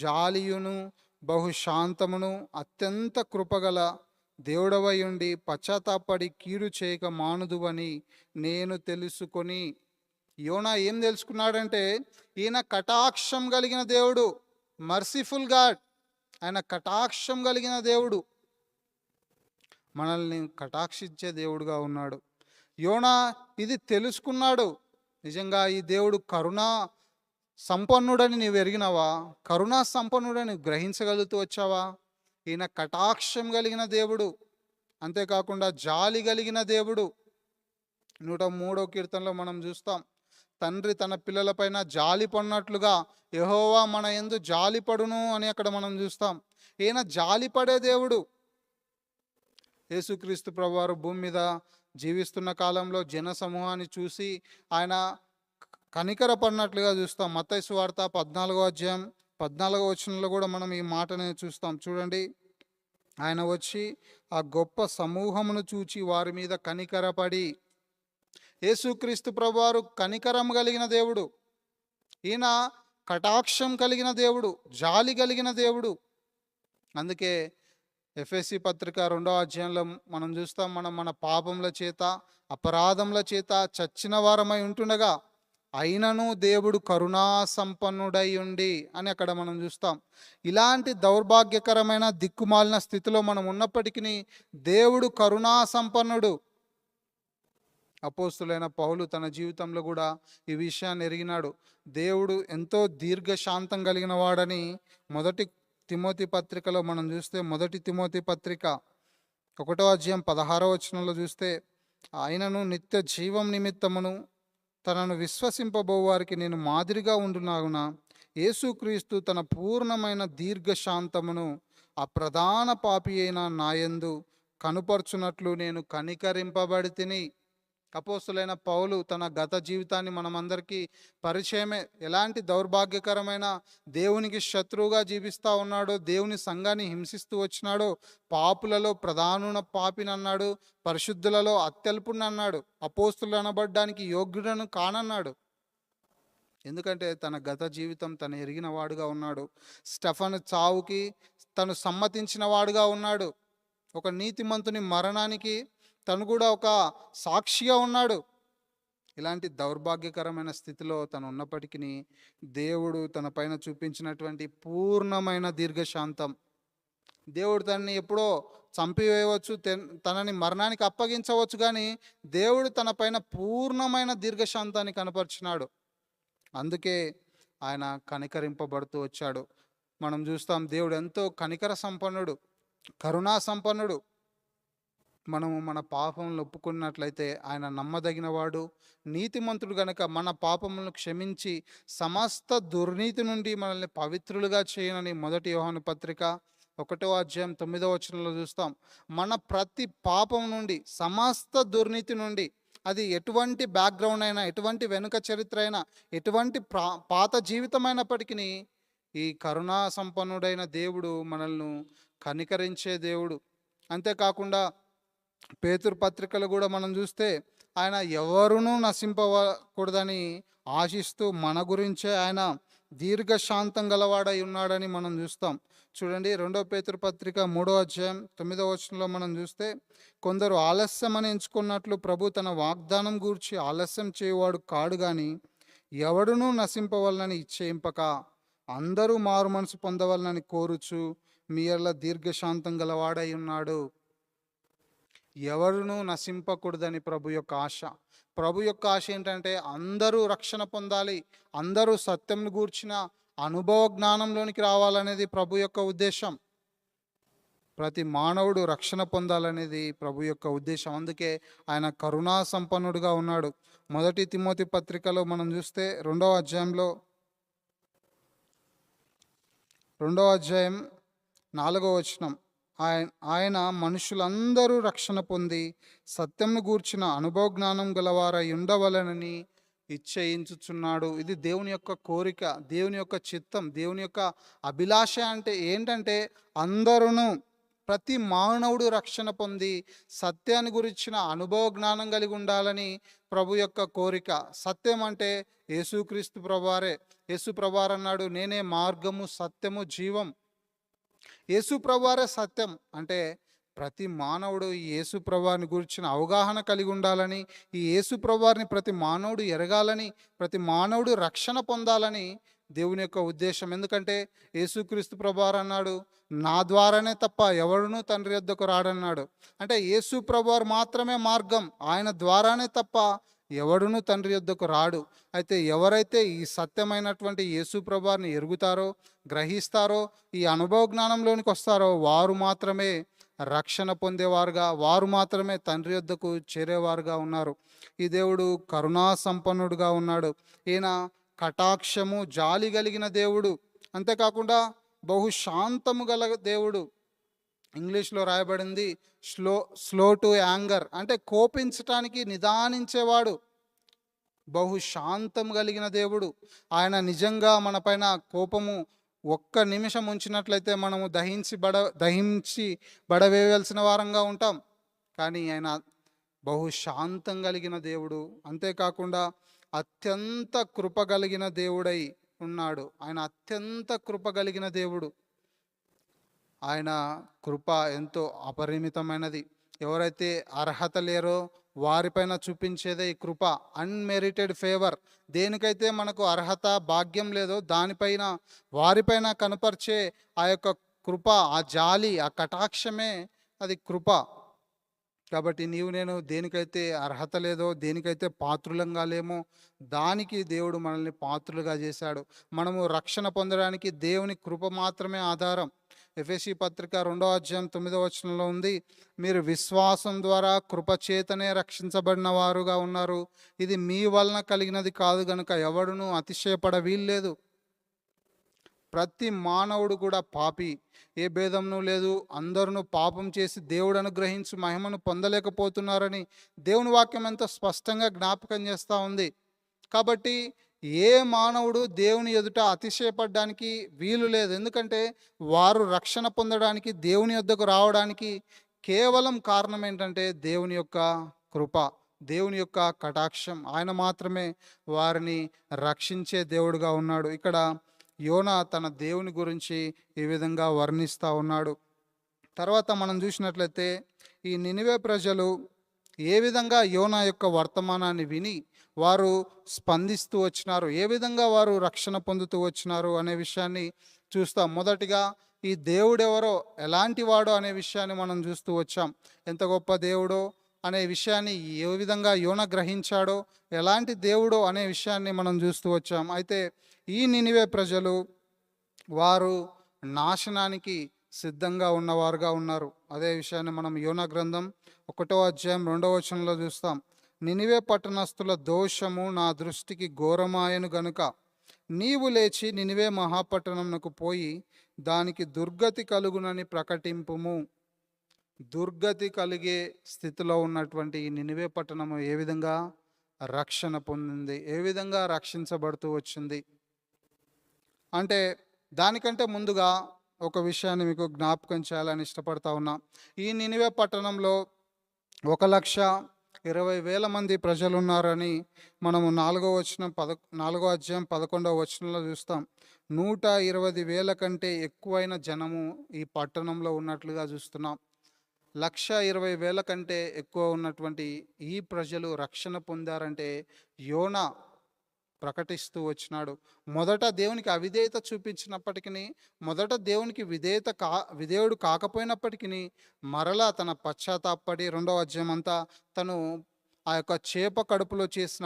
జాలియును బహుశాంతమును అత్యంత కృపగల దేవుడవై ఉండి పశ్చాత్తాపడి కీడు చేయక మానుదువని నేను తెలుసుకొని. యోనా ఏం తెలుసుకున్నాడంటే ఈయన కటాక్షం కలిగిన దేవుడు, మర్సిఫుల్ గాడ్. ఆయన కటాక్షం కలిగిన దేవుడు, మనల్ని కటాక్షించే దేవుడుగా ఉన్నాడు. యోనా ఇది తెలుసుకున్నాడు. నిజంగా ఈ దేవుడు కరుణా సంపన్నుడని నీవు ఎరిగినావా? కరుణా సంపన్నుడని గ్రహించగలుగుతూ వచ్చావా? ఈయన కటాక్షం కలిగిన దేవుడు, అంతేకాకుండా జాలి కలిగిన దేవుడు. 103వ కీర్తనలో మనం చూస్తాం, తండ్రి తన పిల్లలపైన జాలి పడినట్లుగా యెహోవా మన యందు జాలిపడును అని అక్కడ మనం చూస్తాం. ఈయన జాలిపడే దేవుడు. యేసుక్రీస్తు ప్రభువారు భూమి మీద జీవిస్తున్న కాలంలో జన సమూహాన్ని చూసి ఆయన కనికరపడినట్లుగా చూస్తాం. మత్తయి సువార్త 14వ అధ్యాయం 14వ వచనంలో కూడా మనం ఈ మాటని చూస్తాం. చూడండి, ఆయన వచ్చి ఆ గొప్ప సమూహమును చూచి వారి మీద కనికరపడి. యేసుక్రీస్తు ప్రభువారు కనికరం కలిగిన దేవుడు. ఈయన కటాక్షం కలిగిన దేవుడు, జాలి కలిగిన దేవుడు. అందుకే ఎఫెసీ పత్రిక 2వ అధ్యాయంలో మనం చూస్తాం, మనం మన పాపముల చేత అపరాధముల చేత చచ్చిన వారమై ఉంటుండగా అయినను దేవుడు కరుణా సంపన్నుడై ఉండి అని అక్కడ మనం చూస్తాం. ఇలాంటి దౌర్భాగ్యకరమైన దిక్కుమాలిన స్థితిలో మనం ఉన్నప్పటికీ దేవుడు కరుణా సంపన్నుడు. అపోస్తులైన పౌలు తన జీవితంలో కూడా ఈ విషయాన్ని ఎరిగినాడు. దేవుడు ఎంతో దీర్ఘశాంతం కలిగిన వాడని మొదటి తిమోతి పత్రికలో మనం చూస్తే, మొదటి తిమోతి పత్రిక 1వ అధ్యాయం 16వ వచనంలో చూస్తే, ఆయనను నిత్య జీవం నిమిత్తమును తనను విశ్వసింపబో వారికి నేను మాదిరిగా ఉండునాగున యేసుక్రీస్తు తన పూర్ణమైన దీర్ఘశాంతమును ఆ ప్రధాన పాపి అయిన నాయందు కనుపర్చునట్లు నేను కనికరింపబడి తిని. అపోస్తులైన పౌలు తన గత జీవితాన్ని మనమందరికీ పరిచయమే. ఎలాంటి దౌర్భాగ్యకరమైన దేవునికి శత్రువుగా జీవిస్తూ ఉన్నాడో, దేవుని సంఘాన్ని హింసిస్తూ వచ్చినాడో, పాపులలో ప్రధానున పాపినన్నాడు, పరిశుద్ధులలో అత్యల్పునన్నాడు, అపోస్తులు అనబడ్డానికి యోగ్యుడను కానన్నాడు. ఎందుకంటే తన గత జీవితం తను ఎరిగిన వాడుగా ఉన్నాడు. స్టెఫను చావుకి తను సమ్మతించిన వాడుగా ఉన్నాడు. ఒక నీతిమంతుని మరణానికి తను కూడా ఒక సాక్షిగా ఉన్నాడు. ఇలాంటి దౌర్భాగ్యకరమైన స్థితిలో తను ఉన్నప్పటికీ దేవుడు తన పైన చూపించినటువంటి పూర్ణమైన దీర్ఘశాంతం, దేవుడు తనని ఎప్పుడో చంపివేయవచ్చు, తనని మరణానికి అప్పగించవచ్చు, కానీ దేవుడు తన పైన పూర్ణమైన దీర్ఘశాంతాన్ని కనపరిచినాడు. అందుకే ఆయన కనికరింపబడుతూ వచ్చాడు. మనం చూస్తాం, దేవుడు ఎంతో కనికర సంపన్నుడు, కరుణా సంపన్నుడు. మనము మన పాపములను ఒప్పుకున్నట్లయితే ఆయన నమ్మదగినవాడు, నీతిమంతుడు గనక మన పాపములను క్షమించి సమస్త దుర్నీతి నుండి మనల్ని పవిత్రులుగా చేయనని మొదటి యోహాను పత్రిక 1వ అధ్యాయం 9వ వచనంలో చూస్తాం. మన ప్రతి పాపం నుండి, సమస్త దుర్నీతి నుండి, అది ఎటువంటి బ్యాక్గ్రౌండ్ అయినా, ఎటువంటి వెనుక చరిత్ర అయినా, ఎటువంటి పాత జీవితమైనప్పటికీ ఈ కరుణా సంపన్నుడైన దేవుడు మనల్ని కనికరించే దేవుడు. అంతేకాకుండా పేతురు పత్రికలు కూడా మనం చూస్తే, ఆయన ఎవరునూ నశింపకూడదని ఆశిస్తూ మన గురించే ఆయన దీర్ఘశాంతం గలవాడై ఉన్నాడని మనం చూస్తాం. చూడండి, 2వ పేతురు పత్రిక 3వ అధ్యాయం 9వ వచనంలో మనం చూస్తే, కొందరు ఆలస్యమని ఎంచుకున్నట్లు ప్రభు తన వాగ్దానం గూర్చి ఆలస్యం చేయువాడు కాడు, కానీ ఎవడునూ నశింపవలనని ఇచ్చేయింపక అందరూ మారు మనసు పొందవలనని కోరుచు మీ యెడల దీర్ఘశాంతం గలవాడై ఉన్నాడు. ఎవరునూ నశింపకూడదని ప్రభు యొక్క ఆశ. ప్రభు యొక్క ఆశ ఏంటంటే అందరూ రక్షణ పొందాలి, అందరూ సత్యంను గూర్చిన అనుభవ జ్ఞానంలోనికి రావాలనేది ప్రభు యొక్క ఉద్దేశం. ప్రతి మానవుడు రక్షణ పొందాలనేది ప్రభు యొక్క ఉద్దేశం. అందుకే ఆయన కరుణా సంపన్నుడుగా ఉన్నాడు. మొదటి తిమోతి పత్రికలో మనం చూస్తే 2వ అధ్యాయంలో 2వ అధ్యాయం 4వ వచనం, ఆయన మనుషులందరూ రక్షణ పొంది సత్యంను గూర్చిన అనుభవ జ్ఞానం గలవారై ఉండవలనని ఇచ్చయించుచున్నాడు. ఇది దేవుని యొక్క కోరిక, దేవుని యొక్క చిత్తం, దేవుని యొక్క అభిలాష. అంటే ఏంటంటే అందరూ, ప్రతి మానవుడు రక్షణ పొంది సత్యాన్ని గురించిన అనుభవ జ్ఞానం కలిగి ఉండాలని ప్రభు యొక్క కోరిక. సత్యం అంటే యేసుక్రీస్తు ప్రభువారే. యేసు ప్రభువారు అన్నాడు, నేనే మార్గము సత్యము జీవం. యేసు ప్రభువారే సత్యం. అంటే ప్రతి మానవుడు ఈ యేసు ప్రభువారిని గురించిన అవగాహన కలిగి ఉండాలని, ఈ యేసు ప్రభువారిని ప్రతి మానవుడు ఎరగాలని, ప్రతి మానవుడు రక్షణ పొందాలని దేవుని యొక్క ఉద్దేశం. ఎందుకంటే యేసుక్రీస్తు ప్రభువారు అన్నాడు, నా ద్వారానే తప్ప ఎవడునూ తండ్రి యొద్దకు రాడన్నాడు. అంటే యేసు ప్రభువారు మాత్రమే మార్గం, ఆయన ద్వారానే తప్ప ఎవడునూ తండ్రి యొద్దకు రాడు. అయితే ఎవరైతే ఈ సత్యమైనటువంటి యేసు ప్రభువారిని ఎరుగుతారో, గ్రహిస్తారో, ఈ అనుభవ జ్ఞానంలోనికి వస్తారో వారు మాత్రమే రక్షణ పొందేవారుగా, వారు మాత్రమే తండ్రి యొద్దకు చేరేవారుగా ఉన్నారు. ఈ దేవుడు కరుణా సంపన్నుడుగా ఉన్నాడు. ఈయన కటాక్షము, జాలి కలిగిన దేవుడు. అంతేకాకుండా బహు శాంతము గల దేవుడు. ఇంగ్లీష్లో రాయబడింది స్లో స్లో టు యాంగర్, అంటే కోపించటానికి నిదానించేవాడు. బహు శాంతం కలిగిన దేవుడు. ఆయన నిజంగా మనపైన కోపము ఒక్క నిమిషం ఉంచినట్లయితే మనము దహించి బడవేయాల్సిన వారంగా ఉంటాం. కానీ ఆయన బహు శాంతం కలిగిన దేవుడు. అంతేకాకుండా అత్యంత కృప కలిగిన దేవుడై ఉన్నాడు. ఆయన అత్యంత కృప కలిగిన దేవుడు. ఆయన కృప ఎంతో అపరిమితమైనది. ఎవరైతే అర్హత లేరో వారిపైన చూపించేదే ఈ కృప, అన్మెరిటెడ్ ఫేవర్. దేనికైతే మనకు అర్హత, భాగ్యం లేదో దానిపైన, వారిపైన కనపరిచే ఆ యొక్క కృప, ఆ జాలి, ఆ కటాక్షమే అది కృప. కాబట్టి నీవు నేను దేనికైతే అర్హత లేదో, దేనికైతే పాత్రులంగా లేమో దానికి దేవుడు మనల్ని పాత్రులుగా చేశాడు. మనము రక్షణ పొందడానికి దేవుని కృప మాత్రమే ఆధారం. ఎఫెసీ పత్రిక 2:9 ఉంది, మీరు విశ్వాసం ద్వారా కృపచేతనే రక్షించబడిన వారుగా ఉన్నారు. ఇది మీ వలన కలిగినది కాదు గనుక ఎవడునూ అతిశయపడ వీల్లేదు. ప్రతి మానవుడు కూడా పాపి, ఏ భేదంను లేదు. అందరూ పాపం చేసి దేవుడు అనుగ్రహించి మహిమను పొందలేకపోతున్నారని దేవుని వాక్యం ఎంతో స్పష్టంగా జ్ఞాపకం చేస్తూ ఉంది. కాబట్టి ఏ మానవుడు దేవుని ఎదుట అతిశయపడడానికి వీలు లేదు. ఎందుకంటే వారు రక్షణ పొందడానికి, దేవుని యొద్దకు రావడానికి కేవలం కారణం ఏంటంటే దేవుని యొక్క కృప, దేవుని యొక్క కటాక్షం. ఆయన మాత్రమే వారిని రక్షించే దేవుడుగా ఉన్నాడు. ఇక్కడ యోనా తన దేవుని గురించి ఈ విధంగా వర్ణిస్తూ ఉన్నాడు. తర్వాత మనం చూసినట్లయితే ఈ నినివే ప్రజలు ఏ విధంగా యోనా యొక్క వర్తమానాన్ని విని వారు స్పందిస్తూ వచ్చినారు, ఏ విధంగా వారు రక్షణ పొందుతూ వచ్చినారు అనే విషయాన్ని చూస్తాం. మొదటిగా ఈ దేవుడెవరో, ఎలాంటి వాడో అనే విషయాన్ని మనం చూస్తూ వచ్చాం. ఎంత గొప్ప దేవుడో అనే విషయాన్ని ఏ విధంగా యోనా గ్రహించాడో, ఎలాంటి దేవుడో అనే విషయాన్ని మనం చూస్తూ వచ్చాం. అయితే ఈ నినివే ప్రజలు వారు నాశనానికి సిద్ధంగా ఉన్నవారుగా ఉన్నారు. అదే విషయాన్ని మనం యోనా గ్రంథం 1:2 చూస్తాం. నినివే పట్టణస్థుల దోషము నా దృష్టికి ఘోరమాయను గనుక నీవు లేచి నినివే మహాపట్టణమునకు పోయి దానికి దుర్గతి కలుగునని ప్రకటింపుము. దుర్గతి కలిగే స్థితిలో ఉన్నటువంటి ఈ నినివే పట్టణము ఏ విధంగా రక్షణ పొందింది, ఏ విధంగా రక్షించబడుతూ వచ్చింది అంటే, దానికంటే ముందుగా ఒక విషయాన్ని మీకు జ్ఞాపకం చేయాలని ఇష్టపడతా ఉన్నా. ఈ నినివే పట్టణంలో 1,20,000 మంది ప్రజలు ఉన్నారని మనము 4వ అధ్యాయం 11వ చూస్తాం. 120,000 కంటే ఎక్కువైన జనము ఈ పట్టణంలో ఉన్నట్లుగా చూస్తున్నాం. 1,20,000 కంటే ఎక్కువ ఉన్నటువంటి ఈ ప్రజలు రక్షణ పొందారంటే యోనా ప్రకటిస్తూ వచ్చినాడు. మొదట దేవునికి అవిధేయత చూపించినప్పటికీ, మొదట దేవునికి విధేయుడు కాకపోయినప్పటికీ మరలా తన పశ్చాత్తాపడి 2వ అధ్యాయం అంతా తను ఆ యొక్క చేప కడుపులో చేసిన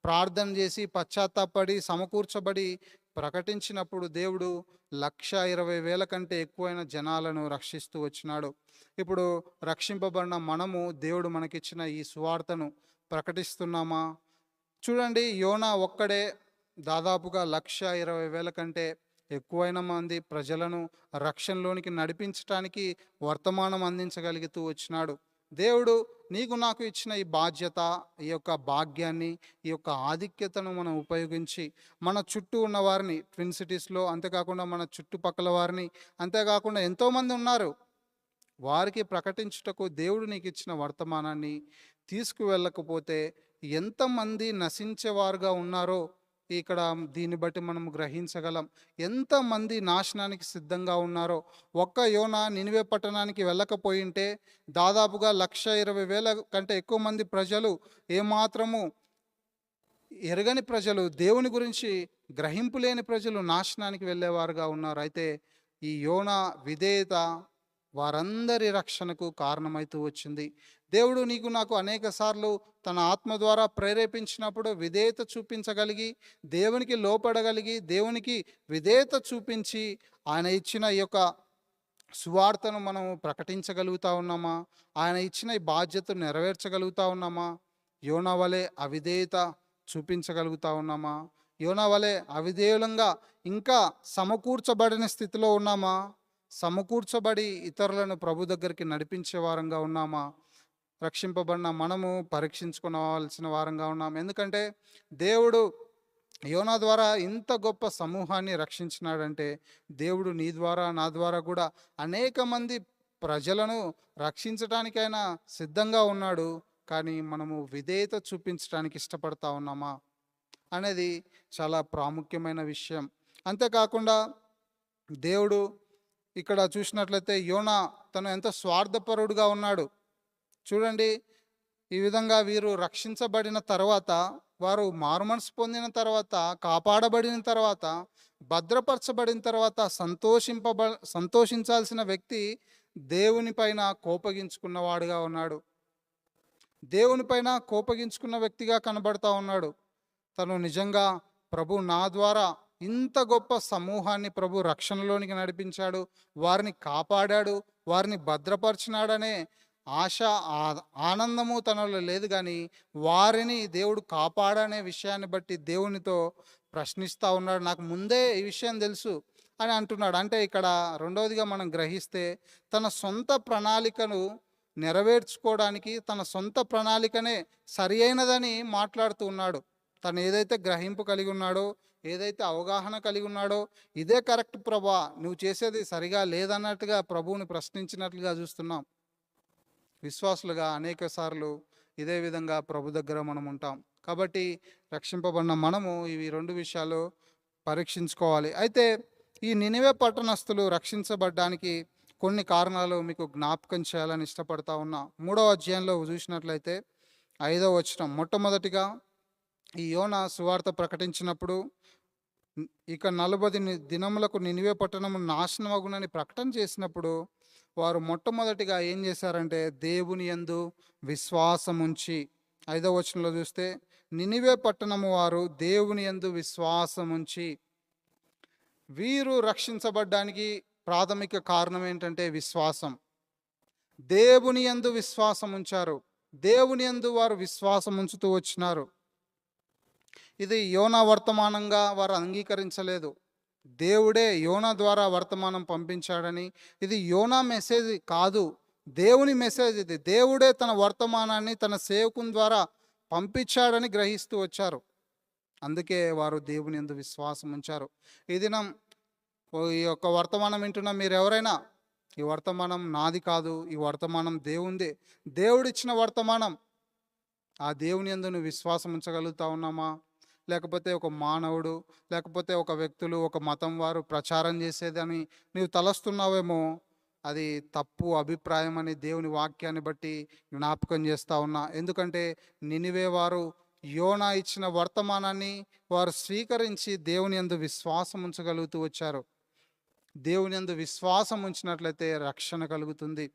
ప్రార్థన చేసి పశ్చాత్తాపడి సమకూర్చబడి ప్రకటించినప్పుడు దేవుడు 1,20,000 కంటే ఎక్కువైన జనాలను రక్షిస్తూ వచ్చినాడు. ఇప్పుడు రక్షింపబడిన మనము దేవుడు మనకిచ్చిన ఈ సువార్తను ప్రకటిస్తున్నామా? చూడండి, యోనా ఒక్కడే దాదాపుగా 1,20,000 కంటే ఎక్కువైన మంది ప్రజలను రక్షణలోనికి నడిపించడానికి వర్తమానం అందించగలుగుతూ వచ్చినాడు. దేవుడు నీకు నాకు ఇచ్చిన ఈ బాధ్యత, ఈ యొక్క భాగ్యాన్ని, ఈ యొక్క ఆధిక్యతను మనం ఉపయోగించి మన చుట్టూ ఉన్న వారిని, ట్విన్ సిటీస్లో, అంతేకాకుండా మన చుట్టుపక్కల వారిని, అంతేకాకుండా ఎంతోమంది ఉన్నారు, వారికి ప్రకటించుటకు దేవుడు నీకు ఇచ్చిన వర్తమానాన్ని తీసుకువెళ్ళకపోతే ఎంతమంది నశించేవారుగా ఉన్నారో ఇక్కడ దీన్ని బట్టి మనం గ్రహించగలం. ఎంతమంది నాశనానికి సిద్ధంగా ఉన్నారో. ఒక్క యోనా నినివే పట్టణానికి వెళ్ళకపోయింటే దాదాపుగా 1,20,000 కంటే ఎక్కువ మంది ప్రజలు, ఏమాత్రము ఎరగని ప్రజలు, దేవుని గురించి గ్రహింపు లేని ప్రజలు నాశనానికి వెళ్ళేవారుగా ఉన్నారు. అయితే ఈ యోనా విధేయత వారందరి రక్షణకు కారణమవుతూ వచ్చింది. దేవుడు నీకు నాకు అనేక సార్లు తన ఆత్మ ద్వారా ప్రేరేపించినప్పుడు విధేయత చూపించగలిగి, దేవునికి లోపడగలిగి, దేవునికి విధేయత చూపించి ఆయన ఇచ్చిన ఈ యొక్క సువార్తను మనం ప్రకటించగలుగుతా ఉన్నామా? ఆయన ఇచ్చిన ఈ బాధ్యతను నెరవేర్చగలుగుతా ఉన్నామా? యోనా వలె అవిధేయత చూపించగలుగుతా ఉన్నామా? యోనా వలె అవిధేయులంగా ఇంకా సమకూర్చబడిన స్థితిలో ఉన్నామా? సమకూర్చబడి ఇతరులను ప్రభు దగ్గరికి నడిపించే వారంగా ఉన్నామా? రక్షింపబడిన మనము పరీక్షించుకోవాల్సిన వారంగా ఉన్నాం. ఎందుకంటే దేవుడు యోనా ద్వారా ఇంత గొప్ప సమూహాన్ని రక్షించినాడంటే, దేవుడు నీ ద్వారా నా ద్వారా కూడా అనేక మంది ప్రజలను రక్షించటానికైనా సిద్ధంగా ఉన్నాడు. కానీ మనము విధేయత చూపించడానికి ఇష్టపడతా ఉన్నామా అనేది చాలా ప్రాముఖ్యమైన విషయం. అంతేకాకుండా దేవుడు ఇక్కడ చూసినట్లయితే యోనా తను ఎంత స్వార్థపరుడుగా ఉన్నాడు చూడండి. ఈ విధంగా వీరు రక్షించబడిన తర్వాత, వారు మారుమనసు పొందిన తర్వాత, కాపాడబడిన తర్వాత, భద్రపరచబడిన తర్వాత సంతోషించాల్సిన వ్యక్తి దేవుని పైన కోపగించుకున్నవాడుగా ఉన్నాడు. దేవుని పైన కోపగించుకున్న వ్యక్తిగా కనబడతా ఉన్నాడు. తను నిజంగా ప్రభు నా ద్వారా ఇంత గొప్ప సమూహాన్ని ప్రభు రక్షణలోనికి నడిపించాడు, వారిని కాపాడాడు, వారిని భద్రపరిచినాడనే ఆశ, ఆనందము తనలో లేదు. కానీ వారిని దేవుడు కాపాడనే విషయాన్ని బట్టి దేవునితో ప్రశ్నిస్తూ ఉన్నాడు. నాకు ముందే ఈ విషయం తెలుసు అని అంటున్నాడు. అంటే ఇక్కడ రెండవదిగా మనం గ్రహిస్తే, తన సొంత ప్రణాళికను నెరవేర్చుకోవడానికి తన సొంత ప్రణాళికనే సరి అయినదని మాట్లాడుతూ ఉన్నాడు. తను ఏదైతే గ్రహింపు కలిగి ఉన్నాడో, ఏదైతే అవగాహన కలిగి ఉన్నాడో, ఇదే కరెక్ట్ ప్రభా, నువ్వు చేసేది సరిగా లేదన్నట్టుగా ప్రభువుని ప్రశ్నించినట్లుగా చూస్తున్నాం. విశ్వాసులుగా అనేక సార్లు ఇదే విధంగా ప్రభు దగ్గర మనం ఉంటాం. కాబట్టి రక్షింపబడిన మనము ఇవి రెండు విషయాలు పరీక్షించుకోవాలి. అయితే ఈ నినివే పట్టణస్థులు రక్షించబడ్డానికి కొన్ని కారణాలు మీకు జ్ఞాపకం చేయాలని ఇష్టపడతా ఉన్నా. 3వ అధ్యాయంలో చూసినట్లయితే 5వ వచనం, మొట్టమొదటిగా ఈ యోనా సువార్త ప్రకటించినప్పుడు, ఇక 40 దినములకు నినివే పట్టణము నాశనమగునని ప్రకటన చేసినప్పుడు, వారు మొట్టమొదటిగా ఏం చేశారంటే దేవుని యందు విశ్వాసముంచి, 5వ వచనంలో చూస్తే, నినివే పట్టణము వారు దేవుని యందు విశ్వాసముంచి. వీరు రక్షించబడ్డానికి ప్రాథమిక కారణం ఏంటంటే విశ్వాసం. దేవుని యందు విశ్వాసం ఉంచారు. దేవుని యందు వారు విశ్వాసం ఉంచుతూ వచ్చినారు. ఇది యోనా వర్తమానంగా వారు అంగీకరించలేదు. దేవుడే యోనా ద్వారా వర్తమానం పంపించాడని, ఇది యోనా మెసేజ్ కాదు, దేవుని మెసేజ్ ఇది, దేవుడే తన వర్తమానాన్ని తన సేవకుని ద్వారా పంపించాడని గ్రహిస్తూ వచ్చారు. అందుకే వారు దేవుని యందు విశ్వాసం ఉంచారు. ఈ దినం ఈ యొక్క వర్తమానం వింటున్న మీరు ఎవరైనా, ఈ వర్తమానం నాది కాదు, ఈ వర్తమానం దేవుందే, దేవుడిచ్చిన వర్తమానం, ఆ దేవుని యందు నువ్వు విశ్వాసం ఉంచగలుగుతా ఉన్నామా? లేకపోతే ఒక మానవుడు, లేకపోతే ఒక వ్యక్తులు, ఒక మతం వారు ప్రచారం చేసేదని నీవు తలస్తున్నావేమో, అది తప్పు అభిప్రాయం అని దేవుని వాక్యాన్ని బట్టి జ్ఞాపకం చేస్తూ ఉన్నా. ఎందుకంటే నినివే వారు యోనా ఇచ్చిన వర్తమానాన్ని వారు స్వీకరించి దేవుని యందు విశ్వాసం ఉంచగలుగుతూ వచ్చారు. దేవుని యందు విశ్వాసం ఉంచినట్లయితే రక్షణ కలుగుతుంది.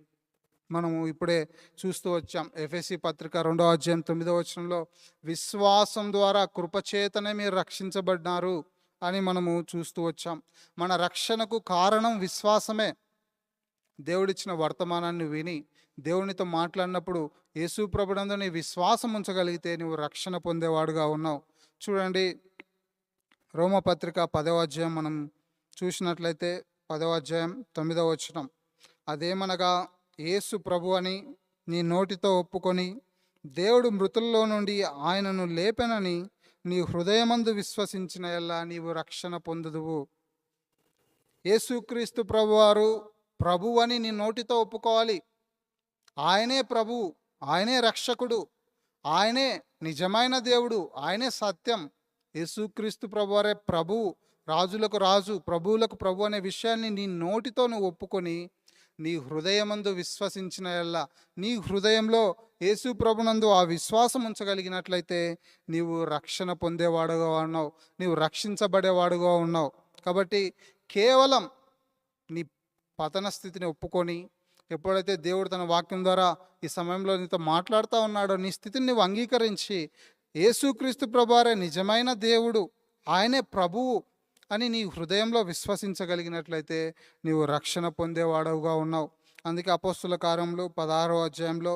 మనము ఇప్పుడే చూస్తూ వచ్చాం, ఎఫెసీ పత్రిక 2వ అధ్యాయం 9వ వచనంలో, విశ్వాసం ద్వారా కృపచేతనే మీరు రక్షించబడినారు అని మనము చూస్తూ వచ్చాం. మన రక్షణకు కారణం విశ్వాసమే. దేవుడిచ్చిన వర్తమానాన్ని విని దేవునితో మాట్లాడినప్పుడు యేసు ప్రభునందు నీ విశ్వాసం ఉంచగలిగితే నువ్వు రక్షణ పొందేవాడుగా ఉన్నావు. చూడండి, రోమపత్రిక 10వ అధ్యాయం మనం చూసినట్లయితే 10వ అధ్యాయం 9వ వచనం, అదేమనగా యేసు ప్రభు అని నీ నోటితో ఒప్పుకొని దేవుడు మృతుల్లో నుండి ఆయనను లేపెనని నీ హృదయమందు విశ్వసించిన ఎల్లా నీవు రక్షణ పొందుదువు. యేసుక్రీస్తు ప్రభువారు ప్రభు అని నీ నోటితో ఒప్పుకోవాలి. ఆయనే ప్రభు, ఆయనే రక్షకుడు, ఆయనే నిజమైన దేవుడు, ఆయనే సత్యం. యేసుక్రీస్తు ప్రభువారే ప్రభు, రాజులకు రాజు, ప్రభువులకు ప్రభు అనే విషయాన్ని నీ నోటితో నువ్వు ఒప్పుకొని నీ హృదయమందు విశ్వసించిన ఎల్లా, నీ హృదయంలో యేసు ప్రభునందు ఆ విశ్వాసం ఉంచగలిగినట్లయితే నీవు రక్షణ పొందేవాడుగా ఉన్నావు, నీవు రక్షించబడేవాడుగా ఉన్నావు. కాబట్టి కేవలం నీ పతన స్థితిని ఒప్పుకొని, ఎప్పుడైతే దేవుడు తన వాక్యం ద్వారా ఈ సమయంలో నీతో మాట్లాడుతూ ఉన్నాడో, నీ స్థితిని నువ్వు అంగీకరించి యేసుక్రీస్తు ప్రభువారే నిజమైన దేవుడు, ఆయనే ప్రభువు, అని నీ హృదయంలో విశ్వసించగలిగినట్లయితే నీవు రక్షణ పొందేవాడవుగా ఉన్నావు. అందుకే అపోస్తుల కార్యములు 16వ అధ్యాయంలో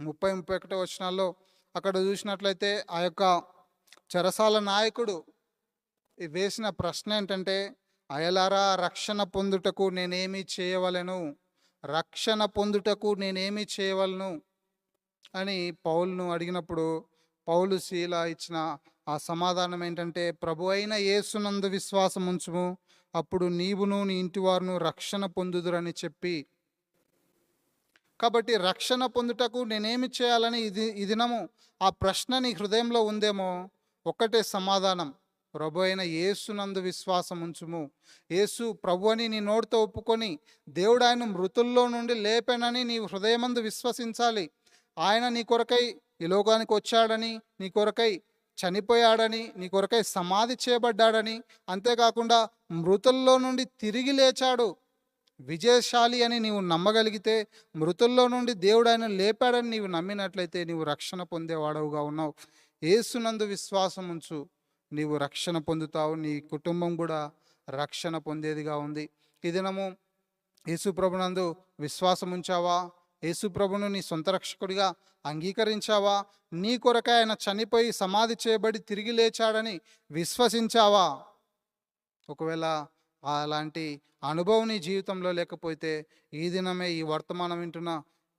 30-31 వచనాల్లో అక్కడ చూసినట్లయితే ఆ యొక్క చెరసాల నాయకుడు వేసిన ప్రశ్న ఏంటంటే, అయలారా రక్షణ పొందుటకు నేనేమి చేయవలెను, రక్షణ పొందుటకు నేనేమి చేయవలను అని పౌలును అడిగినప్పుడు పౌలు శీల ఇచ్చిన ఆ సమాధానం ఏంటంటే, ప్రభు అయిన యేసునందు విశ్వాసం ఉంచుము, అప్పుడు నీవును నీ ఇంటి వారును రక్షణ పొందుదురని చెప్పి. కాబట్టి రక్షణ పొందుటకు నేనేమి చేయాలని ఈ దినము ఆ ప్రశ్న నీ హృదయంలో ఉందేమో, ఒక్కటే సమాధానం, ప్రభు అయిన యేసునందు విశ్వాసం ఉంచుము. యేసు ప్రభు అని నీ నోటితో ఒప్పుకొని దేవుడు ఆయన మృతుల్లో నుండి లేపెనని నీ హృదయమందు విశ్వసించాలి. ఆయన నీ కొరకై ఈ లోకానికి వచ్చాడని, నీ కొరకై చనిపోయాడని, నీ కొరకై సమాధి చేయబడ్డాడని, అంతేకాకుండా మృతుల్లో నుండి తిరిగి లేచాడు, విజయశాలి అని నీవు నమ్మగలిగితే, మృతుల్లో నుండి దేవుడు ఆయన లేపాడని నీవు నమ్మినట్లయితే నీవు రక్షణ పొందేవాడవుగా ఉన్నావు. యేసునందు విశ్వాసం ఉంచు, నీవు రక్షణ పొందుతావు, నీ కుటుంబం కూడా రక్షణ పొందేదిగా ఉంది. ఈ దినము యేసు ప్రభునందు విశ్వాసం ఉంచావా? యేసు ప్రభును నీ సొంత రక్షకుడిగా అంగీకరించావా? నీ కొరకై ఆయన చనిపోయి సమాధి చేయబడి తిరిగి లేచాడని విశ్వసించావా? ఒకవేళ అలాంటి అనుభవం నీ జీవితంలో లేకపోతే ఈ దినమే ఈ వర్తమానం వింటున్న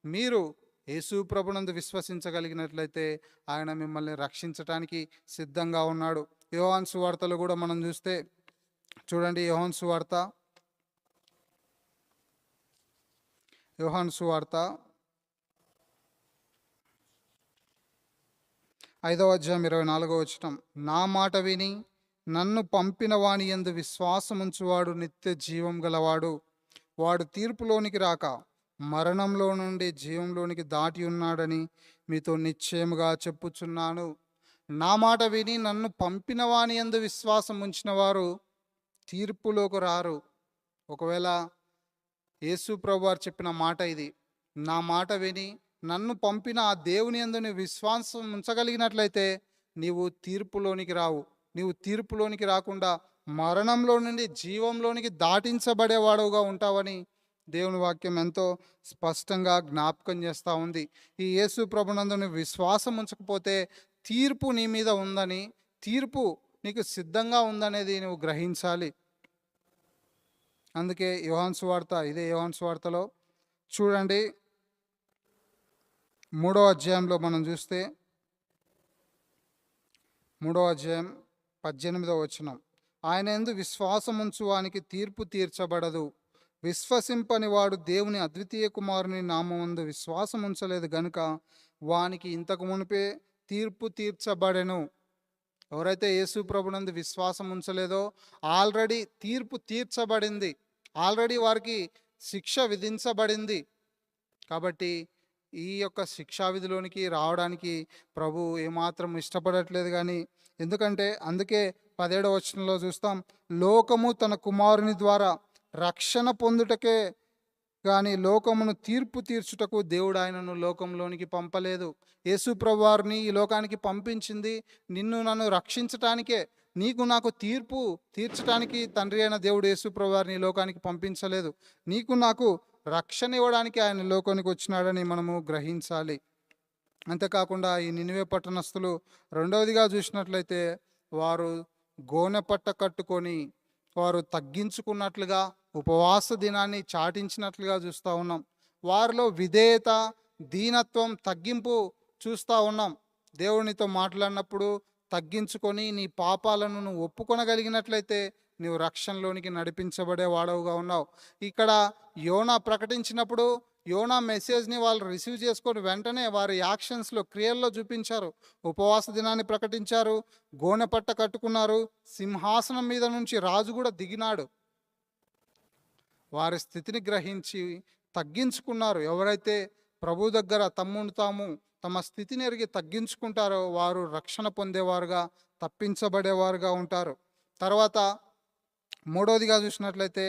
మీరు యేసు ప్రభునందు విశ్వసించగలిగినట్లయితే ఆయన మిమ్మల్ని రక్షించటానికి సిద్ధంగా ఉన్నాడు. యోహాను సువార్తలో కూడా మనం చూస్తే చూడండి, యోహాను సువార్త 5వ అధ్యాయం 24వ వచనం, నా మాట విని నన్ను పంపిన వాని యందు విశ్వాసముంచువాడు నిత్య జీవం గలవాడు, వాడు తీర్పులోనికి రాక మరణంలో నుండి జీవంలోనికి దాటి ఉన్నాడని మీతో నిశ్చయముగా చెప్పుచున్నాను. నా మాట విని నన్ను పంపిన వాని యందు విశ్వాసం ఉంచిన వారు తీర్పులోకి రారు. ఒకవేళ యేసు ప్రభు వారు చెప్పిన మాట ఇది, నా మాట విని నన్ను పంపిన ఆ దేవుని యందు నీ విశ్వాసం ఉంచగలిగినట్లయితే నీవు తీర్పులోనికి రావు. నీవు తీర్పులోనికి రాకుండా మరణంలో నుండి జీవంలోనికి దాటించబడేవాడుగా ఉంటావని దేవుని వాక్యం ఎంతో స్పష్టంగా జ్ఞాపకం చేస్తూ ఉంది. ఈ యేసు ప్రభునందు నువ్వు విశ్వాసం ఉంచకపోతే తీర్పు నీ మీద ఉందని, తీర్పు నీకు సిద్ధంగా ఉందనేది నువ్వు గ్రహించాలి. అందుకే యోహాను సువార్త, ఇదే యోహాను సువార్తలో చూడండి 3వ అధ్యాయంలో మనం చూస్తే 3వ అధ్యాయం 18వ వచనం, ఆయన యందు విశ్వాసముంచు వానికి తీర్పు తీర్చబడదు, విశ్వసింపని వాడు దేవుని అద్వితీయ కుమారుని నామమందు విశ్వాసం ఉంచలేదు గనుక వానికి ఇంతకు మునిపే తీర్పు తీర్చబడెను. ఎవరైతే యేసు ప్రభునందు విశ్వాసం ఉంచలేదో ఆల్రెడీ తీర్పు తీర్చబడింది, ఆల్రెడీ వారికి శిక్ష విధించబడింది. కాబట్టి ఈ యొక్క శిక్షా విధిలోనికి రావడానికి ప్రభు ఏమాత్రం ఇష్టపడట్లేదు. కానీ అందుకే 17వ వచనంలో చూస్తాం, లోకము తన కుమారుని ద్వారా రక్షణ పొందుటకే కానీ లోకమును తీర్పు తీర్చుటకు దేవుడు ఆయనను లోకంలోనికి పంపలేదు. యేసు ప్రభు వారిని ఈ లోకానికి పంపించింది నిన్ను నన్ను రక్షించటానికే. నీకు నాకు తీర్పు తీర్చడానికి తండ్రి అయిన దేవుడు యేసు ప్రభు వారిని ఈ లోకానికి పంపించలేదు. నీకు నాకు రక్షణ ఇవ్వడానికి ఆయన లోకానికి వచ్చినాడని మనము గ్రహించాలి. అంతేకాకుండా ఈ నినివే పట్టణస్థులు రెండవదిగా చూసినట్లయితే వారు గోనె పట్ట కట్టుకొని వారు తగ్గించుకున్నట్లుగా ఉపవాస దినాన్ని చాటించినట్లుగా చూస్తూ ఉన్నాం. వారిలో విధేయత, దీనత్వం, తగ్గింపు చూస్తూ ఉన్నాం. దేవునితో మాట్లాడినప్పుడు తగ్గించుకొని నీ పాపాలను నువ్వు ఒప్పుకొనగలిగినట్లయితే నీవు రక్షణలోనికి నడిపించబడే వాడవుగా ఉన్నావు. ఇక్కడ యోనా ప్రకటించినప్పుడు యోనా మెసేజ్ని వాళ్ళు రిసీవ్ చేసుకొని వెంటనే వారి యాక్షన్స్లో, క్రియల్లో చూపించారు. ఉపవాస దినాన్ని ప్రకటించారు, గోనె పట్ట కట్టుకున్నారు, సింహాసనం మీద నుంచి రాజు కూడా దిగినాడు. వారి స్థితిని గ్రహించి తగ్గించుకున్నారు. ఎవరైతే ప్రభు దగ్గర తమ స్థితిని ఎరిగి తగ్గించుకుంటారో వారు రక్షణ పొందేవారుగా, తప్పించబడేవారుగా ఉంటారు. తర్వాత మూడవదిగా చూసినట్లయితే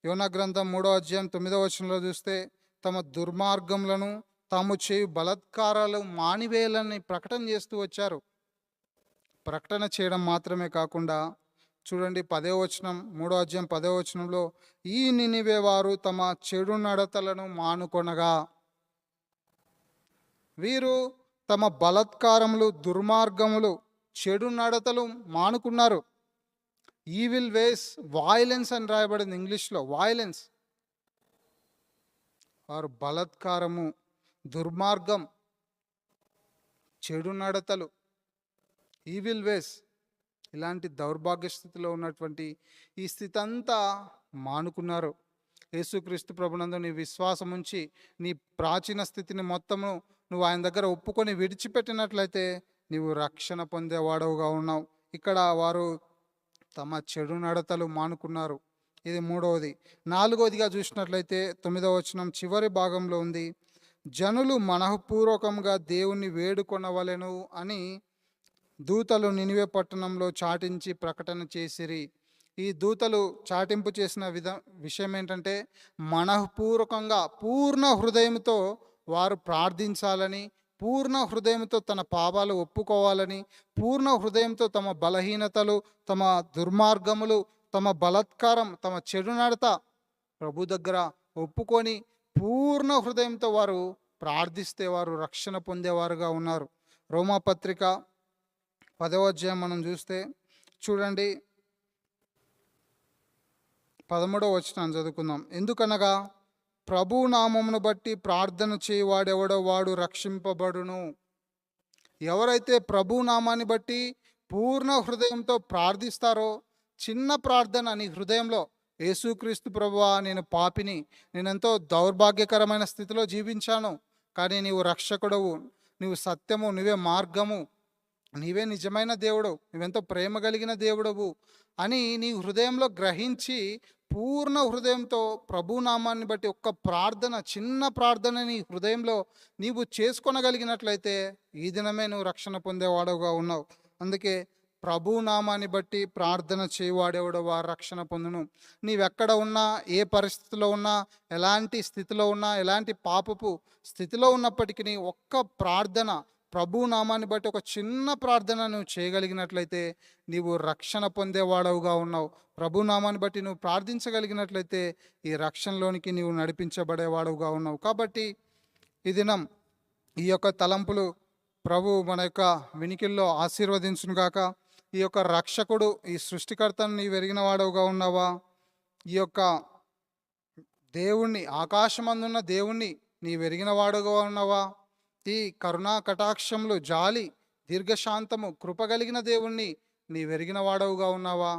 యోనా గ్రంథం 3వ అధ్యాయం 9వ వచనంలో చూస్తే, తమ దుర్మార్గములను తాము చేయు బలాత్కారాలు మానివేయాలని ప్రకటన చేస్తూ వచ్చారు. ప్రకటన చేయడం మాత్రమే కాకుండా చూడండి 10వ వచనం, 3వ అధ్యాయం 10వ వచనంలో, ఈ నినివే వారు తమ చెడు నడతలను మానుకొనగా. వీరు తమ బలాత్కారములు, దుర్మార్గములు, చెడు నడతలు మానుకున్నారు. ఈవిల్ వేస్, వాయిలెన్స్ అని రాయబడింది ఇంగ్లీష్లో, వాయిలెన్స్. వారు బలాత్కారము, దుర్మార్గం, చెడు నడతలు, ఈవిల్ వేస్, ఇలాంటి దౌర్భాగ్య స్థితిలో ఉన్నటువంటి ఈ స్థితి అంతా మానుకున్నారు. యేసుక్రీస్తు ప్రభునందు నీ విశ్వాసం ఉంచి నీ ప్రాచీన స్థితిని మొత్తము నువ్వు ఆయన దగ్గర ఒప్పుకొని విడిచిపెట్టినట్లయితే నీవు రక్షణ పొందేవాడవుగా ఉన్నావు. ఇక్కడ వారు తమ చెడు నడతలు మానుకున్నారు. ఇది 3వది. 4వదిగా చూసినట్లయితే 9వ వచనం చివరి భాగంలో ఉంది, జనులు మనఃపూర్వకంగా దేవుణ్ణి వేడుకొనవలెను అని దూతలు నినివే పట్టణంలో చాటించి ప్రకటన చేసిరి. ఈ దూతలు చాటింపు చేసిన విషయం ఏంటంటే, మనఃపూర్వకంగా పూర్ణ హృదయంతో వారు ప్రార్థించాలని, పూర్ణ హృదయంతో తన పాపాలు ఒప్పుకోవాలని, పూర్ణ హృదయంతో తమ బలహీనతలు, తమ దుర్మార్గములు, తమ బలాత్కారం, తమ చెడు నడత ప్రభు దగ్గర ఒప్పుకొని పూర్ణ హృదయంతో వారు ప్రార్థిస్తే వారు రక్షణ పొందేవారుగా ఉన్నారు. రోమాపత్రిక 10వ అధ్యాయం మనం చూస్తే చూడండి 13వ వచనాన్ని చదువుకుందాం. ఎందుకనగా ప్రభు నామమును బట్టి ప్రార్థన చేయవాడెవడో వాడు రక్షింపబడును. ఎవరైతే ప్రభు నామాన్ని బట్టి పూర్ణ హృదయంతో ప్రార్థిస్తారో, చిన్న ప్రార్థన నీ హృదయంలో, యేసుక్రీస్తు ప్రభువా, నేను పాపిని, నేనెంతో దౌర్భాగ్యకరమైన స్థితిలో జీవించాను, కానీ నీవు రక్షకుడవు, నీవు సత్యము, నువ్వే మార్గము, నీవే నిజమైన దేవుడు, నువ్వెంతో ప్రేమ కలిగిన దేవుడవు అని నీ హృదయంలో గ్రహించి పూర్ణ హృదయంతో ప్రభు నామాన్ని బట్టి ఒక్క ప్రార్థన, చిన్న ప్రార్థన నీ హృదయంలో నీవు చేసుకొనగలిగినట్లయితే ఈ దినమే నువ్వు రక్షణ పొందేవాడుగా ఉన్నావు. అందుకే ప్రభు నామాన్ని బట్టి ప్రార్థన చేయవాడేవాడు వారు రక్షణ పొందును. నీవెక్కడ ఉన్నా, ఏ పరిస్థితిలో ఉన్నా, ఎలాంటి స్థితిలో ఉన్నా, ఎలాంటి పాపపు స్థితిలో ఉన్నప్పటికీ ఒక్క ప్రార్థన, ప్రభు నామాన్ని బట్టి ఒక చిన్న ప్రార్థన నువ్వు చేయగలిగినట్లయితే నీవు రక్షణ పొందేవాడవుగా ఉన్నావు. ప్రభు నామాన్ని బట్టి నువ్వు ప్రార్థించగలిగినట్లయితే ఈ రక్షణలోనికి నీవు నడిపించబడేవాడుగా ఉన్నావు. కాబట్టి ఈ దినం ఈ యొక్క తలంపులు ప్రభు మన యొక్క వినికిల్లో ఆశీర్వదించును గాక. ఈ యొక్క రక్షకుడు, ఈ సృష్టికర్తను నీవు ఎరిగిన వాడవుగా ఉన్నావా? ఈ యొక్క దేవుణ్ణి, ఆకాశమందున్న దేవుణ్ణి నీవు ఎరిగిన వాడుగా ఉన్నావా? ఈ కరుణా కటాక్షములు, జాలి, దీర్ఘశాంతము, కృపగలిగిన దేవుణ్ణి నీవెరిగిన వాడవుగా ఉన్నావా?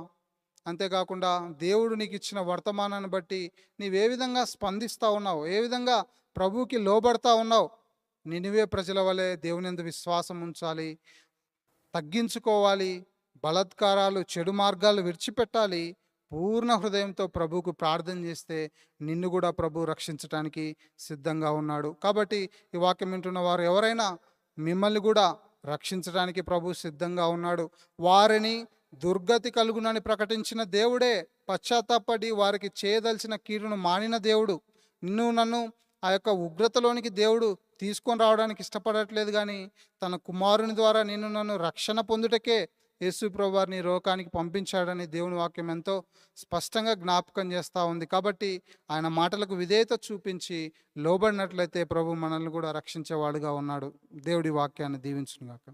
అంతేకాకుండా దేవుడు నీకు ఇచ్చిన వర్తమానాన్ని బట్టి నీవే విధంగా స్పందిస్తూ ఉన్నావు, ఏ విధంగా ప్రభువుకి లోబడతా ఉన్నావు? నినివే ప్రజల వలె దేవుని యందు విశ్వాసం ఉంచాలి, తగ్గించుకోవాలి, బలాత్కారాలు, చెడు మార్గాలు విడిచిపెట్టాలి. పూర్ణ హృదయంతో ప్రభువుకు ప్రార్థన చేస్తే నిన్ను కూడా ప్రభు రక్షించడానికి సిద్ధంగా ఉన్నాడు. కాబట్టి ఈ వాక్యం వింటున్న వారు ఎవరైనా మిమ్మల్ని కూడా రక్షించడానికి ప్రభు సిద్ధంగా ఉన్నాడు. వారిని దుర్గతి కలుగునని ప్రకటించిన దేవుడే, పశ్చాత్తాపడి వారికి చేయదలిచిన కీడును మానిన దేవుడు. నిన్ను నన్ను ఆ యొక్క ఉగ్రతలోనికి దేవుడు తీసుకొని రావడానికి ఇష్టపడట్లేదు, కానీ తన కుమారుని ద్వారా నిన్ను నన్ను రక్షణ పొందుటకే యేసు ప్రభు వారిని లోకానికి పంపించాడని దేవుని వాక్యం ఎంతో స్పష్టంగా జ్ఞాపకం చేస్తూ ఉంది. కాబట్టి ఆయన మాటలకు విధేయత చూపించి లోబడినట్లయితే ప్రభు మనల్ని కూడా రక్షించేవాడుగా ఉన్నాడు. దేవుడి వాక్యాన్ని దీవించును గాక.